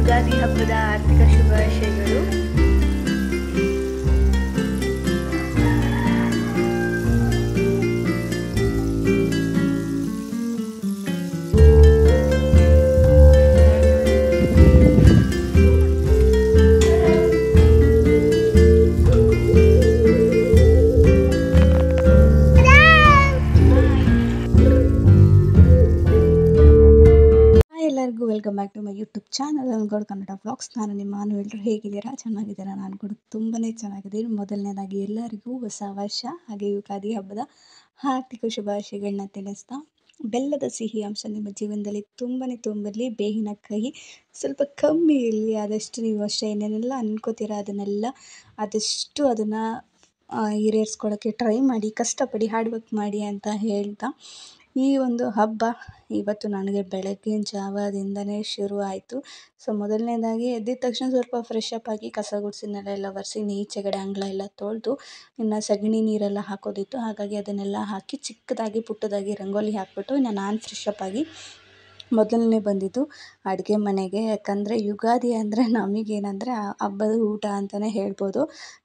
ಯುಗಾದಿ ಹಬ್ಬದ ಆರ್ಥಿಕ ಶುಭಾಶಯಗಳು. ಎಲ್ಲರಿಗೂ welcome back to my YouTube channel ಅನ್ಗೋಡ್ ಕನ್ನಡ ವ್ಲಾಗ್ಸ್. ನಾನು ನಿಮ್ಮ ಎಲ್ಲರೂ ಹೇಗಿದ್ದೀರಾ? ಚೆನ್ನಾಗಿದ್ದೀರಾ? ನಾನು ಕೂಡ ತುಂಬಾ ಚೆನ್ನಾಗಿದ್ದೀನಿ. ಮೊದಲನೇದಾಗಿ ಎಲ್ಲರಿಗೂ ಹೊಸ ವರ್ಷ ಹಾಗೆ ಯುಗಾದಿ ಹಬ್ಬದ ಆರ್ಥಿಕ ಶುಭಾಶಯಗಳನ್ನ ತಿಳಿಸ್ತಾ, ಬೆಲ್ಲದ ಸಿಹಿ ಅಂಶ ನಿಮ್ಮ ಜೀವನದಲ್ಲಿ ತುಂಬಲಿ, ಬೇವಿನ ಕಹಿ ಸ್ವಲ್ಪ ಕಮ್ಮಿ ಇರಲಿ. ಆದಷ್ಟು ನೀವು ಅಷ್ಟೇ ಏನೇನೆಲ್ಲ ಅನ್ಕೋತೀರಾ ಆದಷ್ಟು ಅದನ್ನು ಈಡೇರಿಸ್ಕೊಳ್ಳೋಕ್ಕೆ ಟ್ರೈ ಮಾಡಿ, ಕಷ್ಟಪಡಿ, ಹಾರ್ಡ್ ವರ್ಕ್ ಮಾಡಿ ಅಂತ ಹೇಳ್ತಾ, ಈ ಒಂದು ಹಬ್ಬ ಇವತ್ತು ನನಗೆ ಬೆಳಗ್ಗಿನ ಜಾವದಿಂದನೇ ಶುರು ಆಯಿತು. ಸೊ ಮೊದಲನೇದಾಗಿ ಎದ್ದಿದ ತಕ್ಷಣ ಸ್ವಲ್ಪ ಫ್ರೆಶ್ ಅಪ್ ಆಗಿ ಕಸ ಗುಡಿಸಿ ನೆಲ ಒರೆಸಿ ಈಚೆಗಡೆ ಅಂಗಳ ಎಲ್ಲ ತೊಳೆದು, ಇನ್ನು ಸಗಣಿ ನೀರೆಲ್ಲ ಹಾಕೋದಿತ್ತು. ಹಾಗಾಗಿ ಅದನ್ನೆಲ್ಲ ಹಾಕಿ ಚಿಕ್ಕದಾಗಿ ಪುಟ್ಟದಾಗಿ ರಂಗೋಲಿ ಹಾಕ್ಬಿಟ್ಟು ನಾನು ಫ್ರೆಶ್ ಅಪ್ ಆಗಿ ಮೊದಲನೇ ಬಂದಿದ್ದು ಅಡುಗೆ ಮನೆಗೆ. ಯಾಕಂದರೆ ಯುಗಾದಿ ಅಂದರೆ ನಮಗೇನಂದರೆ ಹಬ್ಬದ ಊಟ ಅಂತಲೇ ಹೇಳ್ಬೋದು.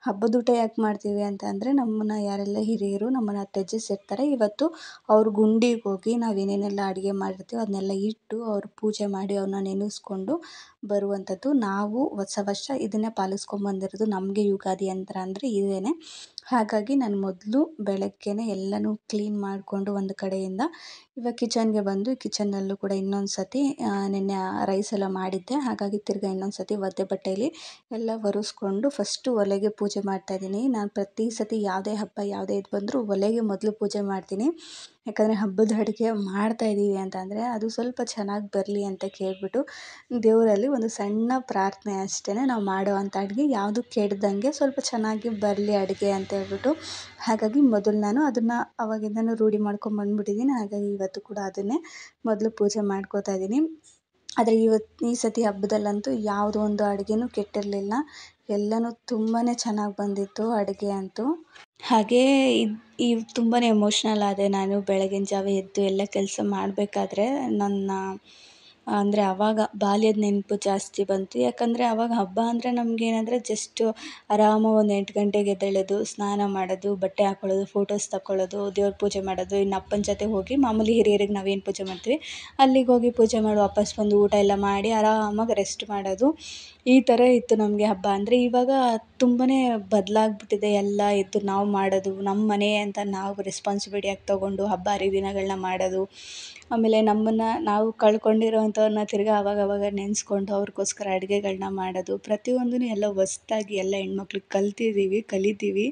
ಹಬ್ಬದ ಊಟ ಯಾಕೆ ಮಾಡ್ತೀವಿ ಅಂತ ಅಂದರೆ, ನಮ್ಮನ್ನು ಯಾರೆಲ್ಲ ಹಿರಿಯರು ನಮ್ಮನ್ನು ತ್ಯಜಿಸಿರ್ತಾರೆ, ಇವತ್ತು ಅವ್ರ ಗುಂಡಿಗೆ ಹೋಗಿ ನಾವೇನೇನೆಲ್ಲ ಅಡುಗೆ ಮಾಡಿರ್ತೀವೋ ಅದನ್ನೆಲ್ಲ ಇಟ್ಟು ಅವ್ರ ಪೂಜೆ ಮಾಡಿ ಅವ್ರನ್ನ ನೆನೆಸ್ಕೊಂಡು ಬರುವಂಥದ್ದು. ನಾವು ಹೊಸ ವರ್ಷ ಇದನ್ನೇ ಪಾಲಿಸ್ಕೊಂಬಂದಿರೋದು. ನಮಗೆ ಯುಗಾದಿ ಅಂತ ಅಂದರೆ ಇದೇನೆ. ಹಾಗಾಗಿ ನಾನು ಮೊದಲು ಬೆಳಗ್ಗೆನೇ ಎಲ್ಲನೂ ಕ್ಲೀನ್ ಮಾಡಿಕೊಂಡು ಒಂದು ಕಡೆಯಿಂದ ಇವಾಗ ಕಿಚನ್ಗೆ ಬಂದು, ಕಿಚನ್ನಲ್ಲೂ ಕೂಡ ಇನ್ನೊಂದು ಸತಿ ನಿನ್ನೆ ರೈಸ್ ಎಲ್ಲ ಮಾಡಿದ್ದೆ. ಹಾಗಾಗಿ ತಿರ್ಗಿ ಇನ್ನೊಂದು ಸತಿ ಒದ್ದೆ ಬಟ್ಟೆಯಲ್ಲಿ ಎಲ್ಲ ಒರೆಸ್ಕೊಂಡು ಫಸ್ಟು ಒಲೆಗೆ ಪೂಜೆ ಮಾಡ್ತಾಯಿದ್ದೀನಿ. ನಾನು ಪ್ರತಿ ಸತಿ ಯಾವುದೇ ಹಬ್ಬ ಯಾವುದೇ ಇದು ಬಂದರೂ ಒಲೆಗೆ ಮೊದಲು ಪೂಜೆ ಮಾಡ್ತೀನಿ. ಯಾಕಂದರೆ ಹಬ್ಬದ ಅಡುಗೆ ಮಾಡ್ತಾಯಿದ್ದೀವಿ ಅಂತಂದರೆ ಅದು ಸ್ವಲ್ಪ ಚೆನ್ನಾಗಿ ಬರಲಿ ಅಂತ ಕೇಳಿಬಿಟ್ಟು ದೇವರಲ್ಲಿ ಒಂದು ಸಣ್ಣ ಪ್ರಾರ್ಥನೆ ಅಷ್ಟೇ. ನಾವು ಮಾಡೋವಂಥ ಅಡುಗೆ ಯಾವುದು ಕೆಡದಂಗೆ ಸ್ವಲ್ಪ ಚೆನ್ನಾಗಿ ಬರಲಿ ಅಡುಗೆ ಅಂತ ಹೇಳ್ಬಿಟ್ಟು, ಹಾಗಾಗಿ ಮೊದಲು ನಾನು ಅದನ್ನು ಆವಾಗಿಂದನೂ ರೂಢಿ ಮಾಡ್ಕೊಂಬಂದ್ಬಿಟ್ಟಿದ್ದೀನಿ. ಹಾಗಾಗಿ ಇವತ್ತು ಕೂಡ ಅದನ್ನೇ ಮೊದಲು ಪೂಜೆ ಮಾಡ್ಕೋತಾ ಇದ್ದೀನಿ. ಆದರೆ ಈ ಸತಿ ಹಬ್ಬದಲ್ಲಂತೂ ಯಾವುದೋ ಒಂದು ಅಡುಗೆನೂ ಕೆಟ್ಟಿರಲಿಲ್ಲ. ಎಲ್ಲನೂ ತುಂಬಾ ಚೆನ್ನಾಗಿ ಬಂದಿತ್ತು ಅಡುಗೆ ಅಂತೂ. ಹಾಗೇ ತುಂಬಾ ಎಮೋಷ್ನಲ್ ಆದೆ ನಾನು. ಬೆಳಗಿನ ಜಾವ ಎದ್ದು ಎಲ್ಲ ಕೆಲಸ ಮಾಡಬೇಕಾದ್ರೆ ಅಂದರೆ ಆವಾಗ ಬಾಲ್ಯದ ನೆನಪು ಜಾಸ್ತಿ ಬಂತು. ಯಾಕಂದರೆ ಆವಾಗ ಹಬ್ಬ ಅಂದರೆ ನಮಗೇನಂದರೆ ಜಸ್ಟು ಆರಾಮಾಗಿ ಒಂದು 8 ಗಂಟೆಗೆ ಎದ್ದೇಳೋದು, ಸ್ನಾನ ಮಾಡೋದು, ಬಟ್ಟೆ ಹಾಕ್ಕೊಳ್ಳೋದು, ಫೋಟೋಸ್ ತಗೊಳ್ಳೋದು, ದೇವ್ರ ಪೂಜೆ ಮಾಡೋದು, ಇನ್ನು ಅಪ್ಪನ ಜೊತೆ ಹೋಗಿ ಮಾಮೂಲಿ ಹಿರಿಯರಿಗೆ ನಾವೇನು ಪೂಜೆ ಮಾಡ್ತೀವಿ ಅಲ್ಲಿಗೆ ಹೋಗಿ ಪೂಜೆ ಮಾಡಿ ವಾಪಸ್ ಬಂದು ಊಟ ಎಲ್ಲ ಮಾಡಿ ಆರಾಮಾಗಿ ರೆಸ್ಟ್ ಮಾಡೋದು. ಈ ಥರ ಇತ್ತು ನಮಗೆ ಹಬ್ಬ ಅಂದರೆ. ಇವಾಗ ತುಂಬಾ ಬದಲಾಗ್ಬಿಟ್ಟಿದೆ. ಎಲ್ಲ ಎದ್ದು ನಾವು ಮಾಡೋದು, ನಮ್ಮ ಮನೆ ಅಂತ ನಾವು ರೆಸ್ಪಾನ್ಸಿಬಿಲಿಟಿಯಾಗಿ ತೊಗೊಂಡು ಹಬ್ಬ ಹರಿದಿನಗಳನ್ನ ಮಾಡೋದು. ಆಮೇಲೆ ನಮ್ಮನ್ನು ನಾವು ಕಳ್ಕೊಂಡಿರೋವಂಥವ್ರನ್ನ ತಿರ್ಗಿ ಆವಾಗವಾಗ ನೆನೆಸ್ಕೊಂಡು ಅವ್ರಿಗೋಸ್ಕರ ಅಡುಗೆಗಳನ್ನ ಮಾಡೋದು. ಪ್ರತಿಯೊಂದೂ ಎಲ್ಲ ಹೊಸ್ದಾಗಿ ಎಲ್ಲ ಹೆಣ್ಮಕ್ಳು ಕಲಿತೀವಿ.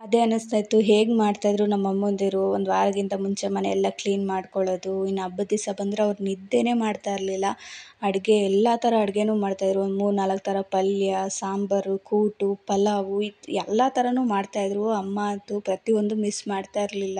ಅದೇ ಅನ್ನಿಸ್ತಾಯಿತ್ತು, ಹೇಗೆ ಮಾಡ್ತಾಯಿದ್ರು ನಮ್ಮ ಅಮ್ಮಂದಿರು ಒಂದು ವಾರಕ್ಕಿಂತ ಮುಂಚೆ ಮನೆಯೆಲ್ಲ ಕ್ಲೀನ್ ಮಾಡ್ಕೊಳ್ಳೋದು. ಇನ್ನು ಹಬ್ಬದ ದಿವಸ ಬಂದರೆ ಅವ್ರು ನಿದ್ದೆನೇ ಮಾಡ್ತಾ ಇರಲಿಲ್ಲ. ಅಡುಗೆ ಎಲ್ಲ ಥರ ಅಡುಗೆನೂ ಮಾಡ್ತಾಯಿದ್ರು. ಒಂದು 3-4 ಥರ ಪಲ್ಯ, ಸಾಂಬಾರು, ಕೂಟು, ಪಲಾವು ಎಲ್ಲ ಥರನೂ ಮಾಡ್ತಾಯಿದ್ರು. ಅಮ್ಮ ಅಂತೂ ಪ್ರತಿಯೊಂದು ಮಿಸ್ ಮಾಡ್ತಾ ಇರಲಿಲ್ಲ.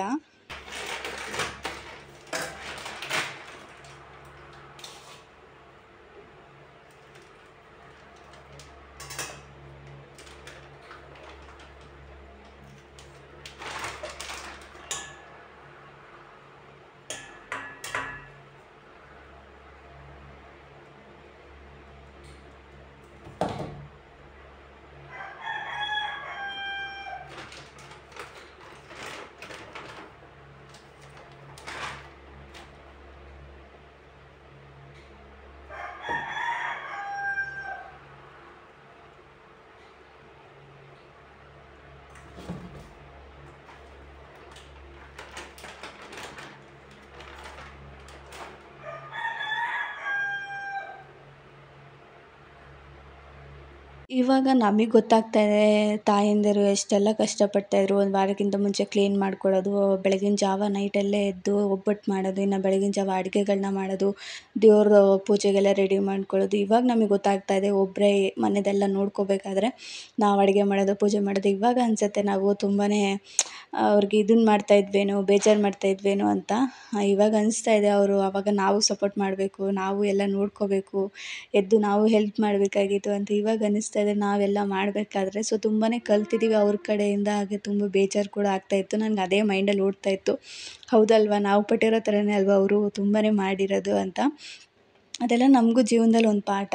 ಇವಾಗ ನಮಗೆ ಗೊತ್ತಾಗ್ತಾ ಇದೆ ತಾಯಂದಿರು ಎಷ್ಟೆಲ್ಲ ಕಷ್ಟಪಡ್ತಾಯಿದ್ರು. ಒಂದು ವಾರಕ್ಕಿಂತ ಮುಂಚೆ ಕ್ಲೀನ್ ಮಾಡ್ಕೊಳ್ಳೋದು, ಬೆಳಗಿನ ಜಾವ ನೈಟಲ್ಲೇ ಎದ್ದು ಒಬ್ಬಟ್ಟು ಮಾಡೋದು, ಇನ್ನು ಬೆಳಗಿನ ಜಾವ ಅಡುಗೆಗಳನ್ನ ಮಾಡೋದು, ದೇವ್ರ ಪೂಜೆಗೆಲ್ಲ ರೆಡಿ ಮಾಡ್ಕೊಳ್ಳೋದು. ಇವಾಗ ನಮಗೆ ಗೊತ್ತಾಗ್ತಾ ಇದೆ, ಒಬ್ಬರೇ ಮನೆಯದೆಲ್ಲ ನೋಡ್ಕೋಬೇಕಾದ್ರೆ ನಾವು ಅಡುಗೆ ಮಾಡೋದು, ಪೂಜೆ ಮಾಡೋದು. ಇವಾಗ ಅನಿಸುತ್ತೆ ನಾವು ತುಂಬಾ ಅವ್ರಿಗೆ ಇದನ್ನು ಮಾಡ್ತಾಯಿದ್ವೇನೋ, ಬೇಜಾರು ಮಾಡ್ತಾಯಿದ್ವೇನೋ ಅಂತ. ಇವಾಗ ಅನಿಸ್ತಾ ಇದೆ, ಆವಾಗ ನಾವು ಸಪೋರ್ಟ್ ಮಾಡಬೇಕು, ನಾವು ಎಲ್ಲ ನೋಡ್ಕೋಬೇಕು, ಎದ್ದು ನಾವು ಹೆಲ್ಪ್ ಮಾಡಬೇಕಾಗಿತ್ತು ಅಂತ ಇವಾಗ ಅನ್ನಿಸ್ತಾ ಆಗ್ತಾಯಿದೆ ನಾವೆಲ್ಲ ಮಾಡಬೇಕಾದ್ರೆ. ಸೊ ತುಂಬಾ ಕಲ್ತಿದ್ದೀವಿ ಅವ್ರ ಕಡೆಯಿಂದ. ಹಾಗೆ ತುಂಬ ಬೇಜಾರು ಕೂಡ ಆಗ್ತಾಯಿತ್ತು. ನನಗೆ ಅದೇ ಮೈಂಡಲ್ಲಿ ಓಡ್ತಾಯಿತ್ತು, ಹೌದಲ್ವಾ ನಾವು ಪಟ್ಟಿರೋ ಥರನೇ ಅಲ್ವಾ ಅವರು ತುಂಬಾ ಮಾಡಿರೋದು ಅಂತ. ಅದೆಲ್ಲ ನಮಗೂ ಜೀವನದಲ್ಲಿ ಒಂದು ಪಾಠ.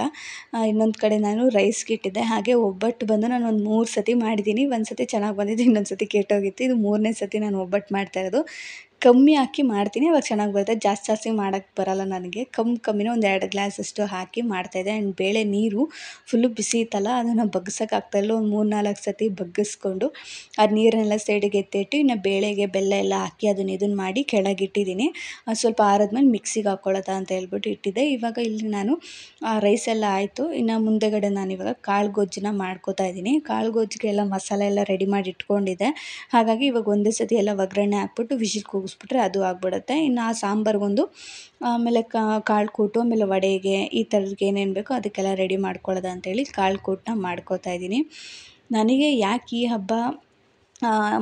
ಇನ್ನೊಂದು ಕಡೆ ನಾನು ರೈಸ್ಗೆ ಇಟ್ಟಿದ್ದೆ. ಹಾಗೆ ಒಬ್ಬಟ್ಟು ಬಂದು ನಾನು ಒಂದು 3 ಸತಿ ಮಾಡಿದ್ದೀನಿ. ಒಂದು ಸತಿ ಚೆನ್ನಾಗಿ ಬಂದಿದ್ದು, ಇನ್ನೊಂದು ಸತಿ ಕೆಟ್ಟೋಗಿತ್ತು. ಇದು 3ನೇ ಸತಿ ನಾನು ಒಬ್ಬಟ್ಟು ಮಾಡ್ತಾಯಿರೋದು. ಕಮ್ಮಿ ಹಾಕಿ ಮಾಡ್ತೀನಿ, ಅವಾಗ ಚೆನ್ನಾಗಿ ಬರುತ್ತೆ. ಜಾಸ್ತಿ ಮಾಡೋಕ್ಕೆ ಬರೋಲ್ಲ ನನಗೆ. ಕಮ್ಮಿನೇ ಒಂದು 2 ಗ್ಲಾಸಷ್ಟು ಹಾಕಿ ಮಾಡ್ತಾಯಿದ್ದೆ. ಆ್ಯಂಡ್ ಬೇಳೆ ನೀರು ಫುಲ್ಲು ಬಿಸಿ ಇತ್ತಲ್ಲ, ಅದನ್ನು ಬಗ್ಸೋಕೆ ಆಗ್ತಾಯಿಲ್ಲ. ಒಂದು 3-4 ಸತಿ ಬಗ್ಗಿಸ್ಕೊಂಡು ಅದು ನೀರನ್ನೆಲ್ಲ ಸೈಡಿಗೆ ಎತ್ತಿಟ್ಟು ಇನ್ನು ಬೇಳೆಗೆ ಬೆಲ್ಲ ಎಲ್ಲ ಹಾಕಿ ಇದನ್ನು ಮಾಡಿ ಕೆಳಗಿಟ್ಟಿದ್ದೀನಿ. ಅದು ಸ್ವಲ್ಪ ಆರಿದ್ಮೇಲೆ ಮಿಕ್ಸಿಗೆ ಹಾಕ್ಕೊಳ್ಳೋದಾ ಅಂತ ಹೇಳ್ಬಿಟ್ಟು ಇಟ್ಟಿದ್ದೆ. ಇವಾಗ ಇಲ್ಲಿ ನಾನು ರೈಸ್ ಎಲ್ಲ ಆಯಿತು. ಇನ್ನು ಮುಂದೆಗಡೆ ನಾನಿವಾಗ ಕಾಳು ಗೊಜ್ಜನ್ನ ಮಾಡ್ಕೋತಾ ಇದ್ದೀನಿ. ಕಾಳು ಗೊಜ್ಜಿಗೆ ಎಲ್ಲ ಮಸಾಲೆ ಎಲ್ಲ ರೆಡಿ ಮಾಡಿ ಇಟ್ಕೊಂಡಿದ್ದೆ. ಹಾಗಾಗಿ ಇವಾಗ ಒಂದೇ ಸತಿ ಎಲ್ಲ ಒಗ್ಗರಣೆ ಹಾಕ್ಬಿಟ್ಟು ವಿಶಿಲ್ ಕೂಗಿಸ್ಬಿಟ್ರೆ ಅದು ಆಗ್ಬಿಡುತ್ತೆ. ಇನ್ನು ಆ ಸಾಂಬಾರಿಗೊಂದು ಆಮೇಲೆ ಕಾಳು ಕೂಟು, ಆಮೇಲೆ ವಡೆಗೆ ಈ ಥರದಕ್ಕೆ ಏನೇನು ಬೇಕೋ ಅದಕ್ಕೆಲ್ಲ ರೆಡಿ ಮಾಡ್ಕೊಳ್ಳೋದು ಅಂತೇಳಿ ಕಾಳು ಕೂಟನ್ನ ಮಾಡ್ಕೋತಾ ಇದ್ದೀನಿ. ನನಗೆ ಯಾಕೆ ಈ ಹಬ್ಬ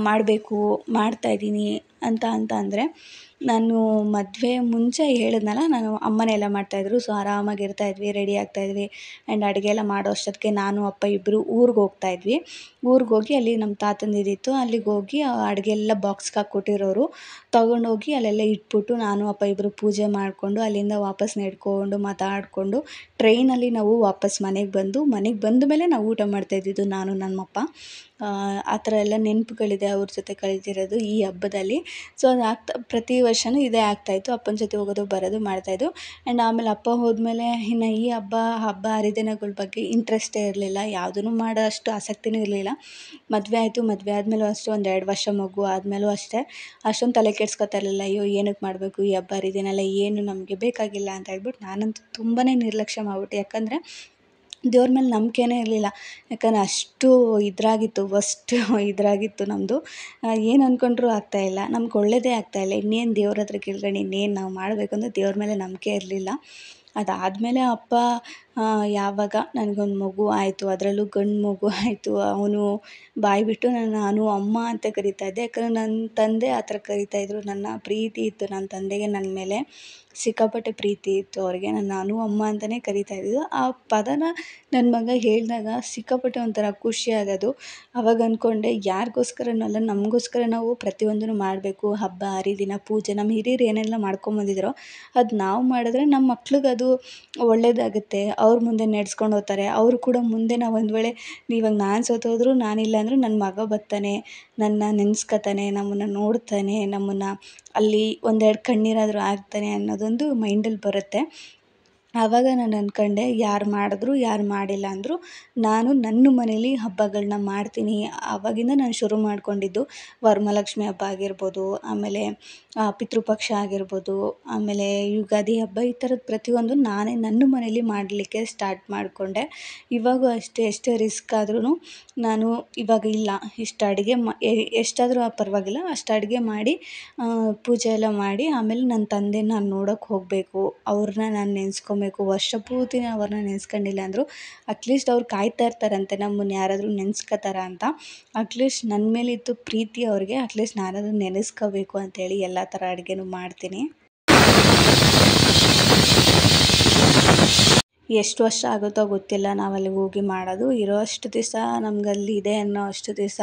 ಮಾಡಬೇಕು ಮಾಡ್ತಾಯಿದ್ದೀನಿ ಅಂತ ಅಂದರೆ, ನಾನು ಮದುವೆ ಮುಂಚೆ ಹೇಳಿದ್ನಲ್ಲ, ನಾನು ಅಮ್ಮನೇ ಎಲ್ಲ ಮಾಡ್ತಾಯಿದ್ರು. ಸೊ ಆರಾಮಾಗಿ ಇರ್ತಾಯಿದ್ವಿ, ರೆಡಿ ಆಗ್ತಾಯಿದ್ವಿ. ಆ್ಯಂಡ್ ಅಡುಗೆ ಎಲ್ಲ ಮಾಡೋ ಅಷ್ಟೊತ್ತಿಗೆ ನಾನು ಅಪ್ಪ ಇಬ್ಬರು ಊರಿಗೆ ಹೋಗ್ತಾಯಿದ್ವಿ. ಊರಿಗೆ ಹೋಗಿ ಅಲ್ಲಿ ನಮ್ಮ ತಾತಂದು ಇದಿತ್ತು, ಅಲ್ಲಿಗೆ ಹೋಗಿ ಅಡುಗೆ ಎಲ್ಲ ಬಾಕ್ಸ್ಗೆ ಹಾಕ್ಕೊಟ್ಟಿರೋರು ತೊಗೊಂಡೋಗಿ ಅಲ್ಲೆಲ್ಲ ಇಟ್ಬಿಟ್ಟು ನಾನು ಅಪ್ಪ ಇಬ್ಬರು ಪೂಜೆ ಮಾಡಿಕೊಂಡು ಅಲ್ಲಿಂದ ವಾಪಸ್ ನಡ್ಕೊಂಡು ಮಾತಾಡಿಕೊಂಡು ಟ್ರೈನಲ್ಲಿ ನಾವು ವಾಪಸ್ ಮನೆಗೆ ಬಂದ ಮೇಲೆ ನಾವು ಊಟ ಮಾಡ್ತಾಯಿದ್ದಿದ್ದು ನಾನು ನಮ್ಮಪ್ಪ. ಆ ಥರ ಎಲ್ಲ ನೆನಪುಗಳಿದೆ ಅವ್ರ ಜೊತೆ ಕಳೆದಿರೋದು ಈ ಹಬ್ಬದಲ್ಲಿ. ಸೊ ಅದು ಪ್ರತಿ ವರ್ಷವೂ ಇದೇ ಆಗ್ತಾಯಿತ್ತು. ಅಪ್ಪನ ಜೊತೆ ಹೋಗೋದು ಬರೋದು ಮಾಡ್ತಾಯಿದ್ದು. ಆ್ಯಂಡ್ ಆಮೇಲೆ ಅಪ್ಪ ಹೋದ್ಮೇಲೆ ಇನ್ನು ಈ ಹಬ್ಬ ಹರಿದಿನಗಳ ಬಗ್ಗೆ ಇಂಟ್ರೆಸ್ಟೇ ಇರಲಿಲ್ಲ. ಯಾವುದೂ ಮಾಡೋ ಅಷ್ಟು ಆಸಕ್ತಿನೂ ಇರಲಿಲ್ಲ. ಮದುವೆ ಆಯಿತು. ಮದುವೆ ಆದಮೇಲೂ ಅಷ್ಟೇ, ಒಂದು 2 ವರ್ಷ ಮಗು ಆದಮೇಲೂ ಅಷ್ಟೇ ಅಷ್ಟೊಂದು ತಲೆ ಕೆಡ್ಸ್ಕೊತಾ ಇರಲಿಲ್ಲ. ಅಯ್ಯೋ ಏನಕ್ಕೆ ಮಾಡಬೇಕು ಈ ಹಬ್ಬ ಹರಿದಿನೆಲ್ಲ, ಏನು ನಮಗೆ ಬೇಕಾಗಿಲ್ಲ ಅಂತ ಹೇಳ್ಬಿಟ್ಟು ನಾನಂತೂ ತುಂಬಾ ನಿರ್ಲಕ್ಷ್ಯ ಮಾಡಿಬಿಟ್ಟೆ. ಯಾಕಂದರೆ ದೇವ್ರ ಮೇಲೆ ನಂಬಿಕೆನೇ ಇರಲಿಲ್ಲ. ಯಾಕಂದರೆ ಅಷ್ಟು ಇದ್ರಾಗಿತ್ತು ನಮ್ಮದು. ಏನು ಅಂದ್ಕೊಂಡ್ರೂ ಆಗ್ತಾಯಿಲ್ಲ, ನಮ್ಗೆ ಒಳ್ಳೆಯದೇ ಆಗ್ತಾಯಿಲ್ಲ. ಇನ್ನೇನು ದೇವ್ರ ಹತ್ರ ಕೇಳ್ಕೊಂಡು ಇನ್ನೇನು ನಾವು ಮಾಡಬೇಕಂದ್ರೆ ದೇವ್ರ ಮೇಲೆ ನಂಬಿಕೆ ಇರಲಿಲ್ಲ. ಅದಾದಮೇಲೆ ಅಪ್ಪ ಯಾವಾಗ ನನಗೊಂದು ಮಗು ಆಯಿತು, ಅದರಲ್ಲೂ ಗಂಡು ಮಗು ಆಯಿತು, ಅವನು ಬಾಯ್ಬಿಟ್ಟು ನಾನು ಅಮ್ಮ ಅಂತ ಕರಿತಾ ಇದ್ದೆ. ಯಾಕಂದರೆ ನನ್ನ ತಂದೆ ಆ ಥರ ಕರಿತಾಯಿದ್ರು. ನನ್ನ ಪ್ರೀತಿ ಇತ್ತು ನನ್ನ ತಂದೆಗೆ, ನನ್ನ ಮೇಲೆ ಸಿಕ್ಕಾಪಟ್ಟೆ ಪ್ರೀತಿ ಇತ್ತು ಅವ್ರಿಗೆ. ನಾನು ಅಮ್ಮ ಅಂತಲೇ ಕರಿತಾ ಇದ್ದಿದ್ದು. ಆ ಪದನ ನನ್ನ ಮಗ ಹೇಳಿದಾಗ ಸಿಕ್ಕಾಪಟ್ಟೆ ಒಂಥರ ಖುಷಿ ಆಗೋದು. ಆವಾಗ ಅಂದ್ಕೊಂಡೆ, ಯಾರಿಗೋಸ್ಕರನೂ ಅಲ್ಲ, ನಮಗೋಸ್ಕರ ನಾವು ಪ್ರತಿಯೊಂದನ್ನು ಮಾಡಬೇಕು. ಹಬ್ಬ ಹರಿದಿನ ಪೂಜೆ ನಮ್ಮ ಹಿರಿಯರು ಏನೆಲ್ಲ ಮಾಡ್ಕೊಂಬಂದಿದ್ದಾರೋ ಅದು ನಾವು ಮಾಡಿದ್ರೆ ನಮ್ಮ ಮಕ್ಳಿಗೆ ಅದು ಒಳ್ಳೆಯದಾಗುತ್ತೆ. ಅವ್ರ ಮುಂದೆ ನಡೆಸ್ಕೊಂಡು ಹೋಗ್ತಾರೆ. ಅವರು ಕೂಡ ಮುಂದೆ ನಾವು ಒಂದು ವೇಳೆ ಇವಾಗ ನಾನು ಸತ್ತೋದ್ರೂ, ನಾನಿಲ್ಲ ಅಂದರೂ ನನ್ನ ಮಗ ಬರ್ತಾನೆ, ನನ್ನ ನೆನೆಸ್ಕೊತಾನೆ, ನಮ್ಮನ್ನು ನೋಡ್ತಾನೆ, ನಮ್ಮನ್ನು ಅಲ್ಲಿ ಒಂದೆರಡು ಕಣ್ಣೀರಾದರೂ ಹಾಕ್ತಾನೆ ಅನ್ನೋದೊಂದು ಮೈಂಡಲ್ಲಿ ಬರುತ್ತೆ. ಆವಾಗ ನಾನು ಅಂದ್ಕೊಂಡೆ, ಯಾರು ಮಾಡಿದ್ರು ಯಾರು ಮಾಡಿಲ್ಲ ಅಂದರೂ ನಾನು ನನ್ನ ಮನೇಲಿ ಹಬ್ಬಗಳನ್ನ ಮಾಡ್ತೀನಿ. ಆವಾಗಿಂದ ನಾನು ಶುರು ಮಾಡಿಕೊಂಡಿದ್ದು ವರಮಹಾಲಕ್ಷ್ಮಿ ಹಬ್ಬ ಆಗಿರ್ಬೋದು, ಆಮೇಲೆ ಪಿತೃಪಕ್ಷ ಆಗಿರ್ಬೋದು, ಆಮೇಲೆ ಯುಗಾದಿ ಹಬ್ಬ, ಈ ಥರದ್ದು ಪ್ರತಿಯೊಂದು ನಾನೇ ನನ್ನ ಮನೇಲಿ ಮಾಡಲಿಕ್ಕೆ ಸ್ಟಾರ್ಟ್ ಮಾಡಿಕೊಂಡೆ. ಇವಾಗೂ ಅಷ್ಟೇ, ಎಷ್ಟೇ ರಿಸ್ಕ್ ಆದ್ರೂ ನಾನು ಇವಾಗ ಇಲ್ಲ, ಇಷ್ಟು ಅಡುಗೆ ಎಷ್ಟಾದರೂ ಪರವಾಗಿಲ್ಲ, ಅಷ್ಟು ಅಡುಗೆ ಮಾಡಿ ಪೂಜೆ ಎಲ್ಲ ಮಾಡಿ ಆಮೇಲೆ ನನ್ನ ತಂದೆನ ನಾನು ನೋಡೋಕ್ಕೆ ಹೋಗಬೇಕು. ಅವ್ರನ್ನ ನಾನು ನೆನೆಸ್ಕೊಬೇಕು. ವರ್ಷ ಪೂರ್ತಿ ಅವ್ರನ್ನ ನೆನೆಸ್ಕೊಂಡಿಲ್ಲ ಅಂದರೂ ಅಟ್ಲೀಸ್ಟ್ ಅವ್ರು ಕಾಯ್ತಾ ಇರ್ತಾರಂತೆ ನಮ್ಮನ್ನು ಯಾರಾದರೂ ನೆನೆಸ್ಕೊತಾರ ಅಂತ. ಅಟ್ಲೀಸ್ಟ್ ನನ್ನ ಮೇಲಿತ್ತು ಪ್ರೀತಿ ಅವ್ರಿಗೆ, ಅಟ್ಲೀಸ್ಟ್ ನಾನಾದರೂ ನೆನೆಸ್ಕೋಬೇಕು ಅಂತೇಳಿ ಎಲ್ಲ ಥರ ಅಡುಗೆನೂ ಮಾಡ್ತೀನಿ. ಎಷ್ಟು ವರ್ಷ ಆಗುತ್ತೋ ಗೊತ್ತಿಲ್ಲ ನಾವು ಅಲ್ಲಿಗೆ ಹೋಗಿ ಮಾಡೋದು. ಇರೋ ಅಷ್ಟು ದಿವಸ ನಮಗಲ್ಲಿ ಇದೆ ಅನ್ನೋ ಅಷ್ಟು ದಿವಸ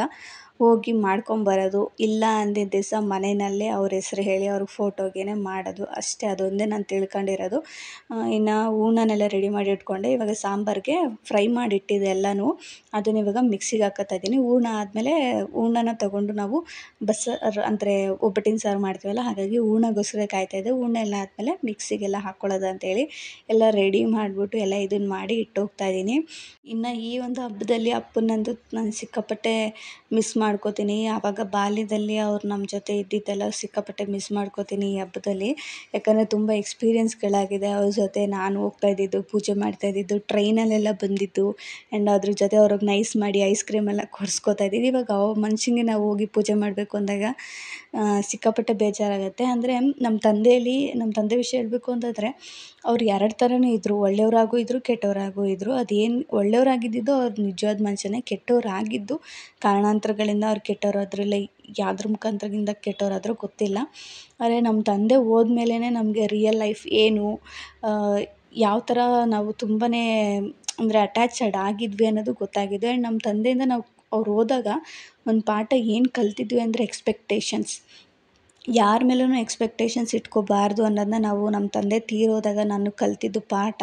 ಹೋಗಿ ಮಾಡ್ಕೊಂಬರೋದು. ಇಲ್ಲ ಅಂದಿದ್ದ ದಿವಸ ಮನೆಯಲ್ಲೇ ಅವ್ರ ಹೆಸ್ರು ಹೇಳಿ ಅವ್ರಿಗೆ ಫೋಟೋಗೆ ಮಾಡೋದು ಅಷ್ಟೇ. ಅದೊಂದೇ ನಾನು ತಿಳ್ಕೊಂಡಿರೋದು. ಇನ್ನು ಹೂರ್ಣನೆಲ್ಲ ರೆಡಿ ಮಾಡಿ ಇಟ್ಕೊಂಡೆ. ಇವಾಗ ಸಾಂಬಾರಿಗೆ ಫ್ರೈ ಮಾಡಿ ಇಟ್ಟಿದ್ದೆ ಎಲ್ಲನೂ, ಅದನ್ನ ಇವಾಗ ಮಿಕ್ಸಿಗೆ ಹಾಕೋತಾ ಇದ್ದೀನಿ. ಹೂರ್ಣ ಆದಮೇಲೆ ಹೂರ್ಣನ ತೊಗೊಂಡು ನಾವು ಬಸ್ಸಾರು ಅಂದರೆ ಒಬ್ಬಟ್ಟಿನ ಸಾರು ಮಾಡ್ತೀವಲ್ಲ, ಹಾಗಾಗಿ ಹೂರ್ಣಗೋಸ್ಕರ ಕಾಯ್ತಾಯಿದ್ದೆ. ಹೂರ್ಣ ಎಲ್ಲ ಆದಮೇಲೆ ಮಿಕ್ಸಿಗೆಲ್ಲ ಹಾಕ್ಕೊಳ್ಳೋದು ಅಂತೇಳಿ ಎಲ್ಲ ರೆಡಿ ಮಾಡಿಬಿಟ್ಟು ಎಲ್ಲ ಇದನ್ನು ಮಾಡಿ ಇಟ್ಟೋಗ್ತಾ ಇದ್ದೀನಿ. ಇನ್ನು ಈ ಒಂದು ಹಬ್ಬದಲ್ಲಿ ಅಪ್ಪನಂತೂ ನಾನು ಸಿಕ್ಕಾಪಟ್ಟೆ ಮಿಸ್ ಮಾಡ್ಕೋತೀನಿ. ಆವಾಗ ಬಾಲ್ಯದಲ್ಲಿ ಅವ್ರು ನಮ್ಮ ಜೊತೆ ಇದ್ದಿದ್ದೆಲ್ಲ ಸಿಕ್ಕಾಪಟ್ಟೆ ಮಿಸ್ ಮಾಡ್ಕೋತೀನಿ ಈ ಹಬ್ಬದಲ್ಲಿ. ಯಾಕಂದರೆ ತುಂಬ ಎಕ್ಸ್ಪೀರಿಯೆನ್ಸ್ಗಳಾಗಿದೆ. ಅವ್ರ ಜೊತೆ ನಾನು ಹೋಗ್ತಾಯಿದ್ದಿದ್ದು, ಪೂಜೆ ಮಾಡ್ತಾಯಿದ್ದಿದ್ದು, ಟ್ರೈನಲ್ಲೆಲ್ಲ ಬಂದಿದ್ದು, ಆ್ಯಂಡ್ ಅದ್ರ ಜೊತೆ ಅವ್ರಿಗೆ ನೈಸ್ ಮಾಡಿ ಐಸ್ ಕ್ರೀಮ್ ಎಲ್ಲ ಕೊಡಿಸ್ಕೊತಾ ಇದ್ದಿದ್ದು. ಇವಾಗ ಮನುಷ್ಯಂಗೆ ನಾವು ಹೋಗಿ ಪೂಜೆ ಮಾಡಬೇಕು ಅಂದಾಗ ಸಿಕ್ಕಾಪಟ್ಟೆ ಬೇಜಾರಾಗುತ್ತೆ. ಅಂದರೆ ನಮ್ಮ ತಂದೆ ವಿಷಯ ಹೇಳಬೇಕು ಅಂತಂದರೆ, ಅವ್ರು 2 ಥರನೂ ಇದ್ದರು. ಒಳ್ಳೆಯವರಾಗೂ ಇದ್ದರು, ಕೆಟ್ಟವರಾಗೂ ಇದ್ದರು. ಅದೇನು ಒಳ್ಳೆಯವರಾಗಿದ್ದಿದ್ದು ಅವ್ರು ನಿಜವಾದ ಮನುಷ್ಯನೇ. ಕೆಟ್ಟವರಾಗಿದ್ದು ಕಾರಣಾಂತರಗಳಿಂದ ಅವ್ರು ಕೆಟ್ಟವರಾದ್ರಲ್ಲ, ಯಾವ್ದ್ರ ಮುಖಾಂತರದಿಂದ ಕೆಟ್ಟವರಾದರೂ ಗೊತ್ತಿಲ್ಲ. ಆದರೆ ನಮ್ಮ ತಂದೆ ಹೋದ್ಮೇಲೆ ನಮಗೆ ರಿಯಲ್ ಲೈಫ್ ಏನು, ಯಾವ ಥರ ನಾವು ತುಂಬಾ ಅಂದರೆ ಅಟ್ಯಾಚಡ್ ಆಗಿದ್ವಿ ಅನ್ನೋದು ಗೊತ್ತಾಗಿದೆ. ಆ್ಯಂಡ್ ನಮ್ಮ ತಂದೆಯಿಂದ ನಾವು ಅವ್ರು ಹೋದಾಗ ಒಂದು ಪಾಠ ಏನು ಕಲ್ತಿದ್ವಿ ಅಂದರೆ ಎಕ್ಸ್ಪೆಕ್ಟೇಷನ್ಸ್. ಯಾರ ಮೇಲೂ ಎಕ್ಸ್ಪೆಕ್ಟೇಷನ್ಸ್ ಇಟ್ಕೋಬಾರ್ದು ಅನ್ನೋದನ್ನ ನಾವು ನಮ್ಮ ತಂದೆ ತೀರೋದಾಗ ನಾನು ಕಲ್ತಿದ್ದು ಪಾಠ.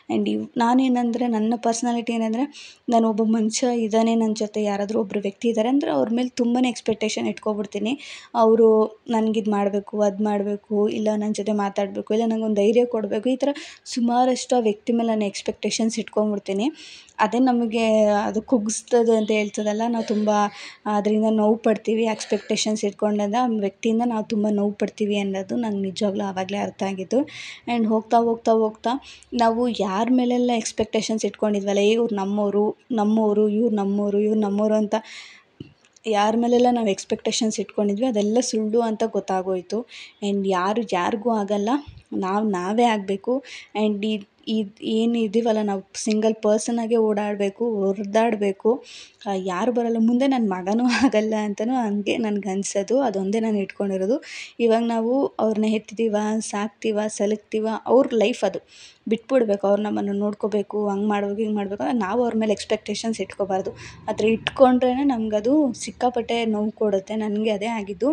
ಆ್ಯಂಡ್ ನಾನೇನಂದರೆ ನನ್ನ ಪರ್ಸ್ನಾಲಿಟಿ ಏನಂದರೆ, ನಾನೊಬ್ಬ ಮನುಷ್ಯ ಇದ್ದಾನೆ ನನ್ನ ಜೊತೆ, ಯಾರಾದರೂ ಒಬ್ಬರು ವ್ಯಕ್ತಿ ಇದ್ದಾರೆ ಅಂದರೆ ಅವ್ರ ಮೇಲೆ ತುಂಬಾ ಎಕ್ಸ್ಪೆಕ್ಟೇಷನ್ ಇಟ್ಕೊಬಿಡ್ತೀನಿ. ಅವರು ನನಗಿದು ಮಾಡಬೇಕು, ಅದು ಮಾಡಬೇಕು, ಇಲ್ಲ ನನ್ನ ಜೊತೆ ಮಾತಾಡಬೇಕು, ಇಲ್ಲ ನನಗೊಂದು ಧೈರ್ಯ ಕೊಡಬೇಕು, ಈ ಥರ ಸುಮಾರಷ್ಟು ಆ ವ್ಯಕ್ತಿ ಮೇಲೆ ನಾನು ಎಕ್ಸ್ಪೆಕ್ಟೇಷನ್ಸ್ ಇಟ್ಕೊಂಡ್ಬಿಡ್ತೀನಿ. ಅದೇ ನಮಗೆ ಅದು ಕುಗ್ಗಿಸ್ತದೆ ಅಂತ ಹೇಳ್ತದಲ್ಲ, ನಾವು ತುಂಬ ಅದರಿಂದ ನೋವು ಪಡ್ತೀವಿ. ಎಕ್ಸ್ಪೆಕ್ಟೇಷನ್ಸ್ ಇಟ್ಕೊಂಡಾಗ ಆ ವ್ಯಕ್ತಿಯಿಂದ ನಾವು ತುಂಬ ನೋವು ಪಡ್ತೀವಿ ಅನ್ನೋದು ನಂಗೆ ನಿಜವಾಗ್ಲೂ ಆವಾಗಲೇ ಅರ್ಥ ಆಗಿದ್ದು. ಆ್ಯಂಡ್ ಹೋಗ್ತಾ ಹೋಗ್ತಾ ಹೋಗ್ತಾ ನಾವು ಯಾರ ಮೇಲೆಲ್ಲ ಎಕ್ಸ್ಪೆಕ್ಟೇಷನ್ಸ್ ಇಟ್ಕೊಂಡಿದ್ವಲ್ಲ, ಇವ್ರು ನಮ್ಮೋರು, ಇವ್ರು ನಮ್ಮೋರು ಅಂತ ಯಾರ ಮೇಲೆಲ್ಲ ನಾವು ಎಕ್ಸ್ಪೆಕ್ಟೇಷನ್ಸ್ ಇಟ್ಕೊಂಡಿದ್ವಿ ಅದೆಲ್ಲ ಸುಳ್ಳು ಅಂತ ಗೊತ್ತಾಗೋಯಿತು. ಆ್ಯಂಡ್ ಯಾರಿಗೂ ಆಗಲ್ಲ, ನಾವೇ ಆಗಬೇಕು. ಆ್ಯಂಡ್ ಏನು ಇದೀವಲ್ಲ, ನಾವು ಸಿಂಗಲ್ ಪರ್ಸನಾಗೆ ಓಡಾಡಬೇಕು, ಹೊರದಾಡಬೇಕು. ಯಾರು ಬರೋಲ್ಲ, ಮುಂದೆ ನನ್ನ ಮಗನೂ ಆಗಲ್ಲ ಅಂತಲೂ ಹಂಗೆ ನನಗೆ ಅನ್ಸೋದು. ಅದೊಂದೇ ನಾನು ಇಟ್ಕೊಂಡಿರೋದು. ಇವಾಗ ನಾವು ಅವ್ರನ್ನ ಹೆತ್ತಿದ್ದೀವ, ಸಾಕ್ತೀವ, ಸಲಗ್ತೀವ, ಅವ್ರ ಲೈಫ್ ಅದು ಬಿಟ್ಬಿಡ್ಬೇಕು. ಅವ್ರು ನಮ್ಮನ್ನು ನೋಡ್ಕೋಬೇಕು, ಹಂಗೆ ಮಾಡ್ಬೇಕು, ಹಿಂಗೆ ಮಾಡಬೇಕು. ನಾವು ಅವ್ರ ಮೇಲೆ ಎಕ್ಸ್ಪೆಕ್ಟೇಷನ್ಸ್ ಇಟ್ಕೋಬಾರ್ದು. ಆ ಥರ ಇಟ್ಕೊಂಡ್ರೇ ನಮಗದು ಸಿಕ್ಕಾಪಟ್ಟೆ ನೋವು ಕೊಡುತ್ತೆ. ನನಗೆ ಅದೇ ಆಗಿದ್ದು.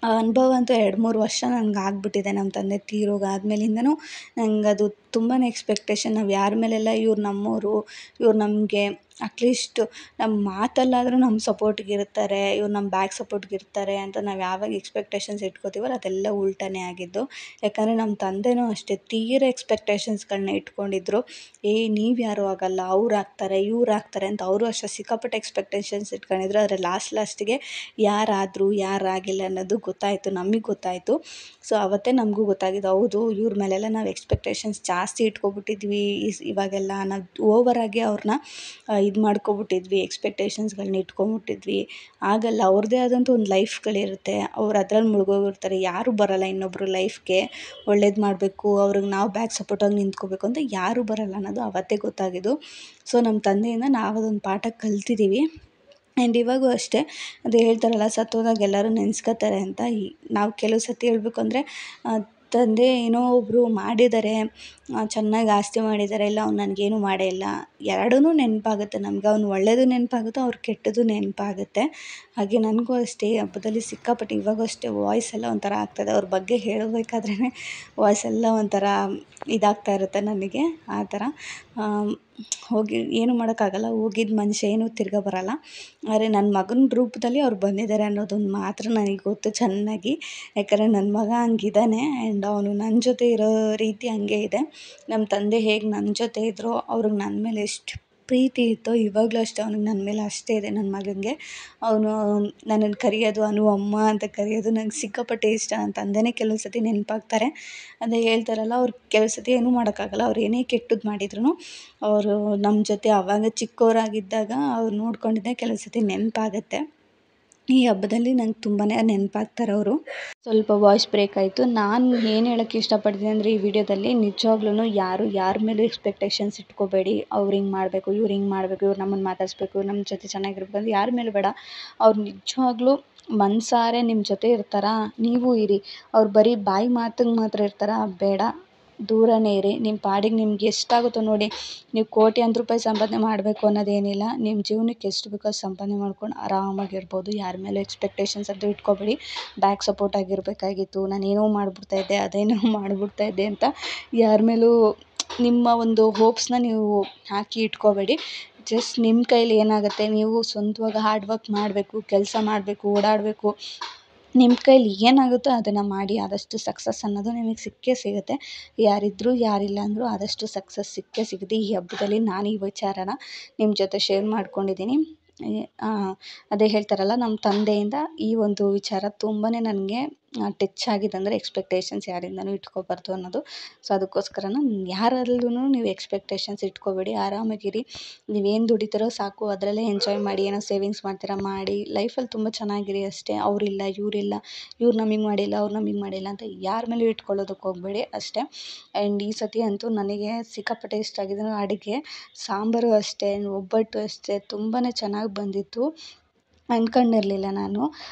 ಆ ಅನುಭವ ಅಂತೂ 2-3 ವರ್ಷ ನಂಗೆ ಆಗಿಬಿಟ್ಟಿದೆ. ನಮ್ಮ ತಂದೆ ತೀರೋಗಾದ್ಮೇಲಿಂದನೂ ನಂಗದು ತುಂಬಾ ಎಕ್ಸ್ಪೆಕ್ಟೇಷನ್. ನಾವು ಯಾರ ಮೇಲೆಲ್ಲ ಇವ್ರು ನಮ್ಮೋರು, ಇವ್ರು ನಮಗೆ ಅಟ್ಲೀಸ್ಟ್ ನಮ್ಮ ಮಾತಲ್ಲಾದರೂ ನಮ್ಮ ಸಪೋರ್ಟ್ಗಿರ್ತಾರೆ, ಇವ್ರು ನಮ್ಮ ಬ್ಯಾಕ್ ಸಪೋರ್ಟ್ಗಿರ್ತಾರೆ ಅಂತ ನಾವು ಯಾವಾಗ ಎಕ್ಸ್ಪೆಕ್ಟೇಷನ್ಸ್ ಇಟ್ಕೋತೀವಲ್ಲ ಅದೆಲ್ಲ ಉಲ್ಟಾನೇ ಆಗಿದ್ದು. ಯಾಕಂದರೆ ನಮ್ಮ ತಂದೆನೂ ಅಷ್ಟೇ ತೀರ ಎಕ್ಸ್ಪೆಕ್ಟೇಷನ್ಸ್ಗಳನ್ನ ಇಟ್ಕೊಂಡಿದ್ರು. ನೀವು ಯಾರೂ ಆಗಲ್ಲ, ಅವ್ರು ಆಗ್ತಾರೆ, ಇವ್ರು ಆಗ್ತಾರೆ ಅಂತ ಅವರು ಅಷ್ಟೇ ಸಿಕ್ಕಾಪಟ್ಟೆ ಎಕ್ಸ್ಪೆಕ್ಟೇಷನ್ಸ್ ಇಟ್ಕೊಂಡಿದ್ರು. ಆದರೆ ಲಾಸ್ಟಿಗೆ ಯಾರಾದರೂ ಯಾರಾಗಿಲ್ಲ ಅನ್ನೋದು ಗೊತ್ತಾಯಿತು, ನಮಗೆ ಗೊತ್ತಾಯಿತು. ಸೊ ಆವತ್ತೇ ನಮಗೂ ಗೊತ್ತಾಗಿದ್ದು, ಹೌದು ಇವ್ರ ಮೇಲೆಲ್ಲ ನಾವು ಎಕ್ಸ್ಪೆಕ್ಟೇಷನ್ಸ್ ಜಾಸ್ತಿ ಇಟ್ಕೊಬಿಟ್ಟಿದ್ವಿ. ಇವಾಗೆಲ್ಲ ನಾವು ಓವರಾಗಿ ಅವ್ರನ್ನ ಇದು ಮಾಡ್ಕೊಬಿಟ್ಟಿದ್ವಿ, ಎಕ್ಸ್ಪೆಕ್ಟೇಷನ್ಸ್ಗಳನ್ನ ಇಟ್ಕೊಂಬಿಟ್ಟಿದ್ವಿ. ಆಗಲ್ಲ, ಅವ್ರದ್ದೇ ಆದಂಥ ಒಂದು ಲೈಫ್ಗಳಿರುತ್ತೆ, ಅವ್ರು ಅದ್ರಲ್ಲಿ ಮುಳುಗೋಗಿರ್ತಾರೆ. ಯಾರೂ ಬರೋಲ್ಲ ಇನ್ನೊಬ್ಬರು ಲೈಫ್ಗೆ ಒಳ್ಳೇದು ಮಾಡಬೇಕು, ಅವ್ರಿಗೆ ನಾವು ಬ್ಯಾಕ್ ಸಪೋರ್ಟಾಗಿ ನಿಂತ್ಕೋಬೇಕು ಅಂತ ಯಾರೂ ಬರೋಲ್ಲ ಅನ್ನೋದು ಆವತ್ತೇ ಗೊತ್ತಾಗಿದ್ದು. ಸೊ ನಮ್ಮ ತಂದೆಯಿಂದ ನಾವು ಅದೊಂದು ಪಾಠ ಕಲ್ತಿದ್ದೀವಿ. ಆ್ಯಂಡ್ ಇವಾಗೂ ಅಷ್ಟೇ, ಅದು ಹೇಳ್ತಾರಲ್ಲ ಸತ್ತೋದಾಗ ಎಲ್ಲರೂ ನೆನೆಸ್ಕೋತಾರೆ ಅಂತ. ನಾವು ಕೆಲವು ಸತಿ ಹೇಳ್ಬೇಕು ಅಂದರೆ, ತಂದೆ ಏನೋ ಒಬ್ಬರು ಮಾಡಿದ್ದಾರೆ, ಚೆನ್ನಾಗಿ ಆಸ್ತಿ ಮಾಡಿದ್ದಾರೆ, ಇಲ್ಲ ಅವ್ನು ನನಗೇನು ಮಾಡೇ ಇಲ್ಲ, ಎರಡೂ ನೆನಪಾಗುತ್ತೆ ನಮ್ಗೆ. ಅವ್ನು ಒಳ್ಳೆಯದು ನೆನಪಾಗುತ್ತೆ, ಅವ್ರು ಕೆಟ್ಟದ್ದು ನೆನಪಾಗುತ್ತೆ. ಹಾಗೆ ನನಗೂ ಅಷ್ಟೇ ಹಬ್ಬದಲ್ಲಿ ಸಿಕ್ಕಾಪಟ್ಟೆ ಇವಾಗೂ ಅಷ್ಟೇ ವಾಯ್ಸೆಲ್ಲ ಒಂಥರ ಆಗ್ತದೆ. ಅವ್ರ ಬಗ್ಗೆ ಹೇಳಬೇಕಾದ್ರೇ ವಾಯ್ಸೆಲ್ಲ ಒಂಥರ ಇದಾಗ್ತಾ ಇರುತ್ತೆ ನನಗೆ. ಆ ಥರ ಹೋಗಿ ಏನೂ ಮಾಡೋಕ್ಕಾಗಲ್ಲ, ಹೋಗಿದ್ದ ಮನುಷ್ಯ ಏನೂ ತಿರ್ಗಾ ಬರೋಲ್ಲ. ಆದರೆ ನನ್ನ ಮಗನ ರೂಪದಲ್ಲಿ ಅವ್ರು ಬಂದಿದ್ದಾರೆ ಅನ್ನೋದೊಂದು ಮಾತ್ರ ನನಗೆ ಗೊತ್ತು ಚೆನ್ನಾಗಿ. ಯಾಕಂದರೆ ನನ್ನ ಮಗ ಹಂಗಿದ್ದಾನೆ. ಆ್ಯಂಡ್ ಅವನು ನನ್ನ ಜೊತೆ ಇರೋ ರೀತಿ ಹಂಗೆ ಇದೆ. ನಮ್ಮ ತಂದೆ ಹೇಗೆ ನನ್ನ ಜೊತೆ ಇದ್ರೋ, ಅವ್ರಿಗೆ ನನ್ನ ಮೇಲೆ ಎಷ್ಟು ಪ್ರೀತಿ ಇತ್ತೋ ಇವಾಗಲೂ ಅಷ್ಟೇ ಅವ್ನಿಗೆ ನನ್ನ ಮೇಲೆ ಅಷ್ಟೇ ಇದೆ ನನ್ನ ಮಗನಿಗೆ. ಅವನು ನನ್ನನ್ನು ಕರೆಯೋದು, ಅಮ್ಮ ಅಂತ ಕರೆಯೋದು ನಂಗೆ ಸಿಕ್ಕಾಪಟ್ಟೆ ಇಷ್ಟ. ನನ್ನ ತಂದೆಯೇ ಕೆಲವು ಸತಿ ನೆನಪಾಗ್ತಾರೆ. ಅದೇ ಹೇಳ್ತಾರಲ್ಲ, ಅವ್ರು ಕೆಲವು ಸತಿ ಏನೂ ಮಾಡೋಕ್ಕಾಗಲ್ಲ. ಅವ್ರು ಏನೇ ಕೆಟ್ಟದ್ದು ಮಾಡಿದ್ರೂ ಅವರು ನಮ್ಮ ಜೊತೆ ಆವಾಗ ಚಿಕ್ಕವರಾಗಿದ್ದಾಗ ಅವ್ರು ನೋಡ್ಕೊಂಡಿದ್ದೆ ಕೆಲವು ಸತಿ ನೆನಪಾಗುತ್ತೆ. ಈ ಹಬ್ಬದಲ್ಲಿ ನಂಗೆ ತುಂಬಾ ನೆನಪಾಗ್ತಾರೆ ಅವರು. ಸ್ವಲ್ಪ ವಾಯ್ಸ್ ಬ್ರೇಕ್ ಆಯಿತು. ನಾನು ಏನು ಹೇಳೋಕ್ಕೆ ಇಷ್ಟಪಡ್ತೀನಿ ಅಂದರೆ, ಈ ವಿಡಿಯೋದಲ್ಲಿ ನಿಜವಾಗ್ಲೂ ಯಾರ ಮೇಲೂ ಎಕ್ಸ್ಪೆಕ್ಟೇಷನ್ಸ್ ಇಟ್ಕೋಬೇಡಿ. ಅವ್ರು ಹಿಂಗೆ ಮಾಡಬೇಕು, ಇವ್ರು ಹಿಂಗೆ ಮಾಡಬೇಕು, ಇವ್ರು ನಮ್ಮನ್ನು ಮಾತಾಡಿಸ್ಬೇಕು, ಇವ್ರು ನಮ್ಮ ಜೊತೆ ಚೆನ್ನಾಗಿರ್ಬೇಕು ಅಂತ ಯಾರ ಮೇಲೂ ಬೇಡ. ಅವ್ರು ನಿಜವಾಗ್ಲೂ ಮನಸಾರೆ ನಿಮ್ಮ ಜೊತೆ ಇರ್ತಾರಾ, ನೀವು ಇರಿ. ಅವ್ರು ಬರೀ ಬಾಯಿ ಮಾತಿಗೆ ಮಾತ್ರ ಇರ್ತಾರಾ, ಬೇಡ, ದೂರನೇ ಇರಿ. ನಿಮ್ಮ ಪಾಡಿಗೆ ನಿಮ್ಗೆ ಎಷ್ಟಾಗುತ್ತೋ ನೋಡಿ. ನೀವು ಕೋಟ್ಯಾಂತರ ರೂಪಾಯಿ ಸಂಪಾದನೆ ಮಾಡಬೇಕು ಅನ್ನೋದೇನಿಲ್ಲ. ನಿಮ್ಮ ಜೀವನಕ್ಕೆ ಎಷ್ಟು ಬೇಕೋ ಅಷ್ಟು ಸಂಪಾದನೆ ಮಾಡ್ಕೊಂಡು ಆರಾಮಾಗಿರ್ಬೋದು. ಯಾರ ಮೇಲೂ ಎಕ್ಸ್ಪೆಕ್ಟೇಷನ್ಸ್ ಅಂತೂ ಇಟ್ಕೋಬೇಡಿ. ಬ್ಯಾಕ್ ಸಪೋರ್ಟ್ ಆಗಿರಬೇಕಾಗಿತ್ತು, ನಾನೇನೋ ಮಾಡಿಬಿಡ್ತಾಯಿದ್ದೆ, ಅದೇನೋ ಮಾಡಿಬಿಡ್ತಾಯಿದ್ದೆ ಅಂತ ಯಾರ ಮೇಲೂ ನಿಮ್ಮ ಒಂದು ಹೋಪ್ಸ್ನ ನೀವು ಹಾಕಿ ಇಟ್ಕೋಬೇಡಿ. ಜಸ್ಟ್ ನಿಮ್ಮ ಕೈಲಿ ಏನಾಗುತ್ತೆ, ನೀವು ಸ್ವಂತವಾಗಿ ಹಾರ್ಡ್ ವರ್ಕ್ ಮಾಡಬೇಕು, ಕೆಲಸ ಮಾಡಬೇಕು, ಓಡಾಡಬೇಕು. ನಿಮ್ಮ ಕೈಲಿ ಏನಾಗುತ್ತೋ ಅದನ್ನು ಮಾಡಿ. ಆದಷ್ಟು ಸಕ್ಸಸ್ ಅನ್ನೋದು ನಿಮಗೆ ಸಿಕ್ಕೇ ಸಿಗುತ್ತೆ. ಯಾರಿದ್ದರೂ ಯಾರಿಲ್ಲ ಅಂದರೂ ಆದಷ್ಟು ಸಕ್ಸಸ್ ಸಿಕ್ಕೇ ಸಿಗುತ್ತೆ. ಈ ಹಬ್ಬದಲ್ಲಿ ನಾನು ಈ ವಿಚಾರನ ನಿಮ್ಮ ಜೊತೆ ಶೇರ್ ಮಾಡ್ಕೊಂಡಿದ್ದೀನಿ. ಅದೇ ಹೇಳ್ತಾರಲ್ಲ, ನಮ್ಮ ತಂದೆಯಿಂದ ಈ ಒಂದು ವಿಚಾರ ತುಂಬಾ ನನಗೆ ಟಚ್ ಆಗಿದೆ. ಅಂದರೆ ಎಕ್ಸ್ಪೆಕ್ಟೇಷನ್ಸ್ ಯಾರಿಂದನೂ ಇಟ್ಕೋಬಾರ್ದು ಅನ್ನೋದು. ಸೊ ಅದಕ್ಕೋಸ್ಕರ ಯಾರಲ್ಲೂ ನೀವು ಎಕ್ಸ್ಪೆಕ್ಟೇಷನ್ಸ್ ಇಟ್ಕೋಬೇಡಿ. ಆರಾಮಾಗಿರಿ. ನೀವೇನು ದುಡಿತೀರೋ ಸಾಕು, ಅದರಲ್ಲೇ ಎಂಜಾಯ್ ಮಾಡಿ. ಏನೋ ಸೇವಿಂಗ್ಸ್ ಮಾಡ್ತೀರಾ ಮಾಡಿ, ಲೈಫಲ್ಲಿ ತುಂಬ ಚೆನ್ನಾಗಿರಿ ಅಷ್ಟೇ. ಅವರಿಲ್ಲ, ಇವರಿಲ್ಲ, ಇವ್ರು ನಮಗೆ ಮಾಡಿಲ್ಲ, ಅವ್ರು ನಮಗೆ ಮಾಡಿಲ್ಲ ಅಂತ ಯಾರ ಮೇಲೂ ಇಟ್ಕೊಳ್ಳೋದಕ್ಕೆ ಹೋಗಬೇಡಿ ಅಷ್ಟೇ. ಆ್ಯಂಡ್ ಈ ಸತಿ ಅಂತೂ ನನಗೆ ಸಿಕ್ಕಾಪಟ್ಟೆ ಇಷ್ಟ ಆಗಿದೆ ಅಡುಗೆ. ಸಾಂಬಾರು ಅಷ್ಟೇ, ಒಬ್ಬಟ್ಟು ಅಷ್ಟೇ ತುಂಬಾ ಚೆನ್ನಾಗಿ ಬಂದಿತ್ತು. ಅಂದ್ಕೊಂಡಿರಲಿಲ್ಲ ನಾನು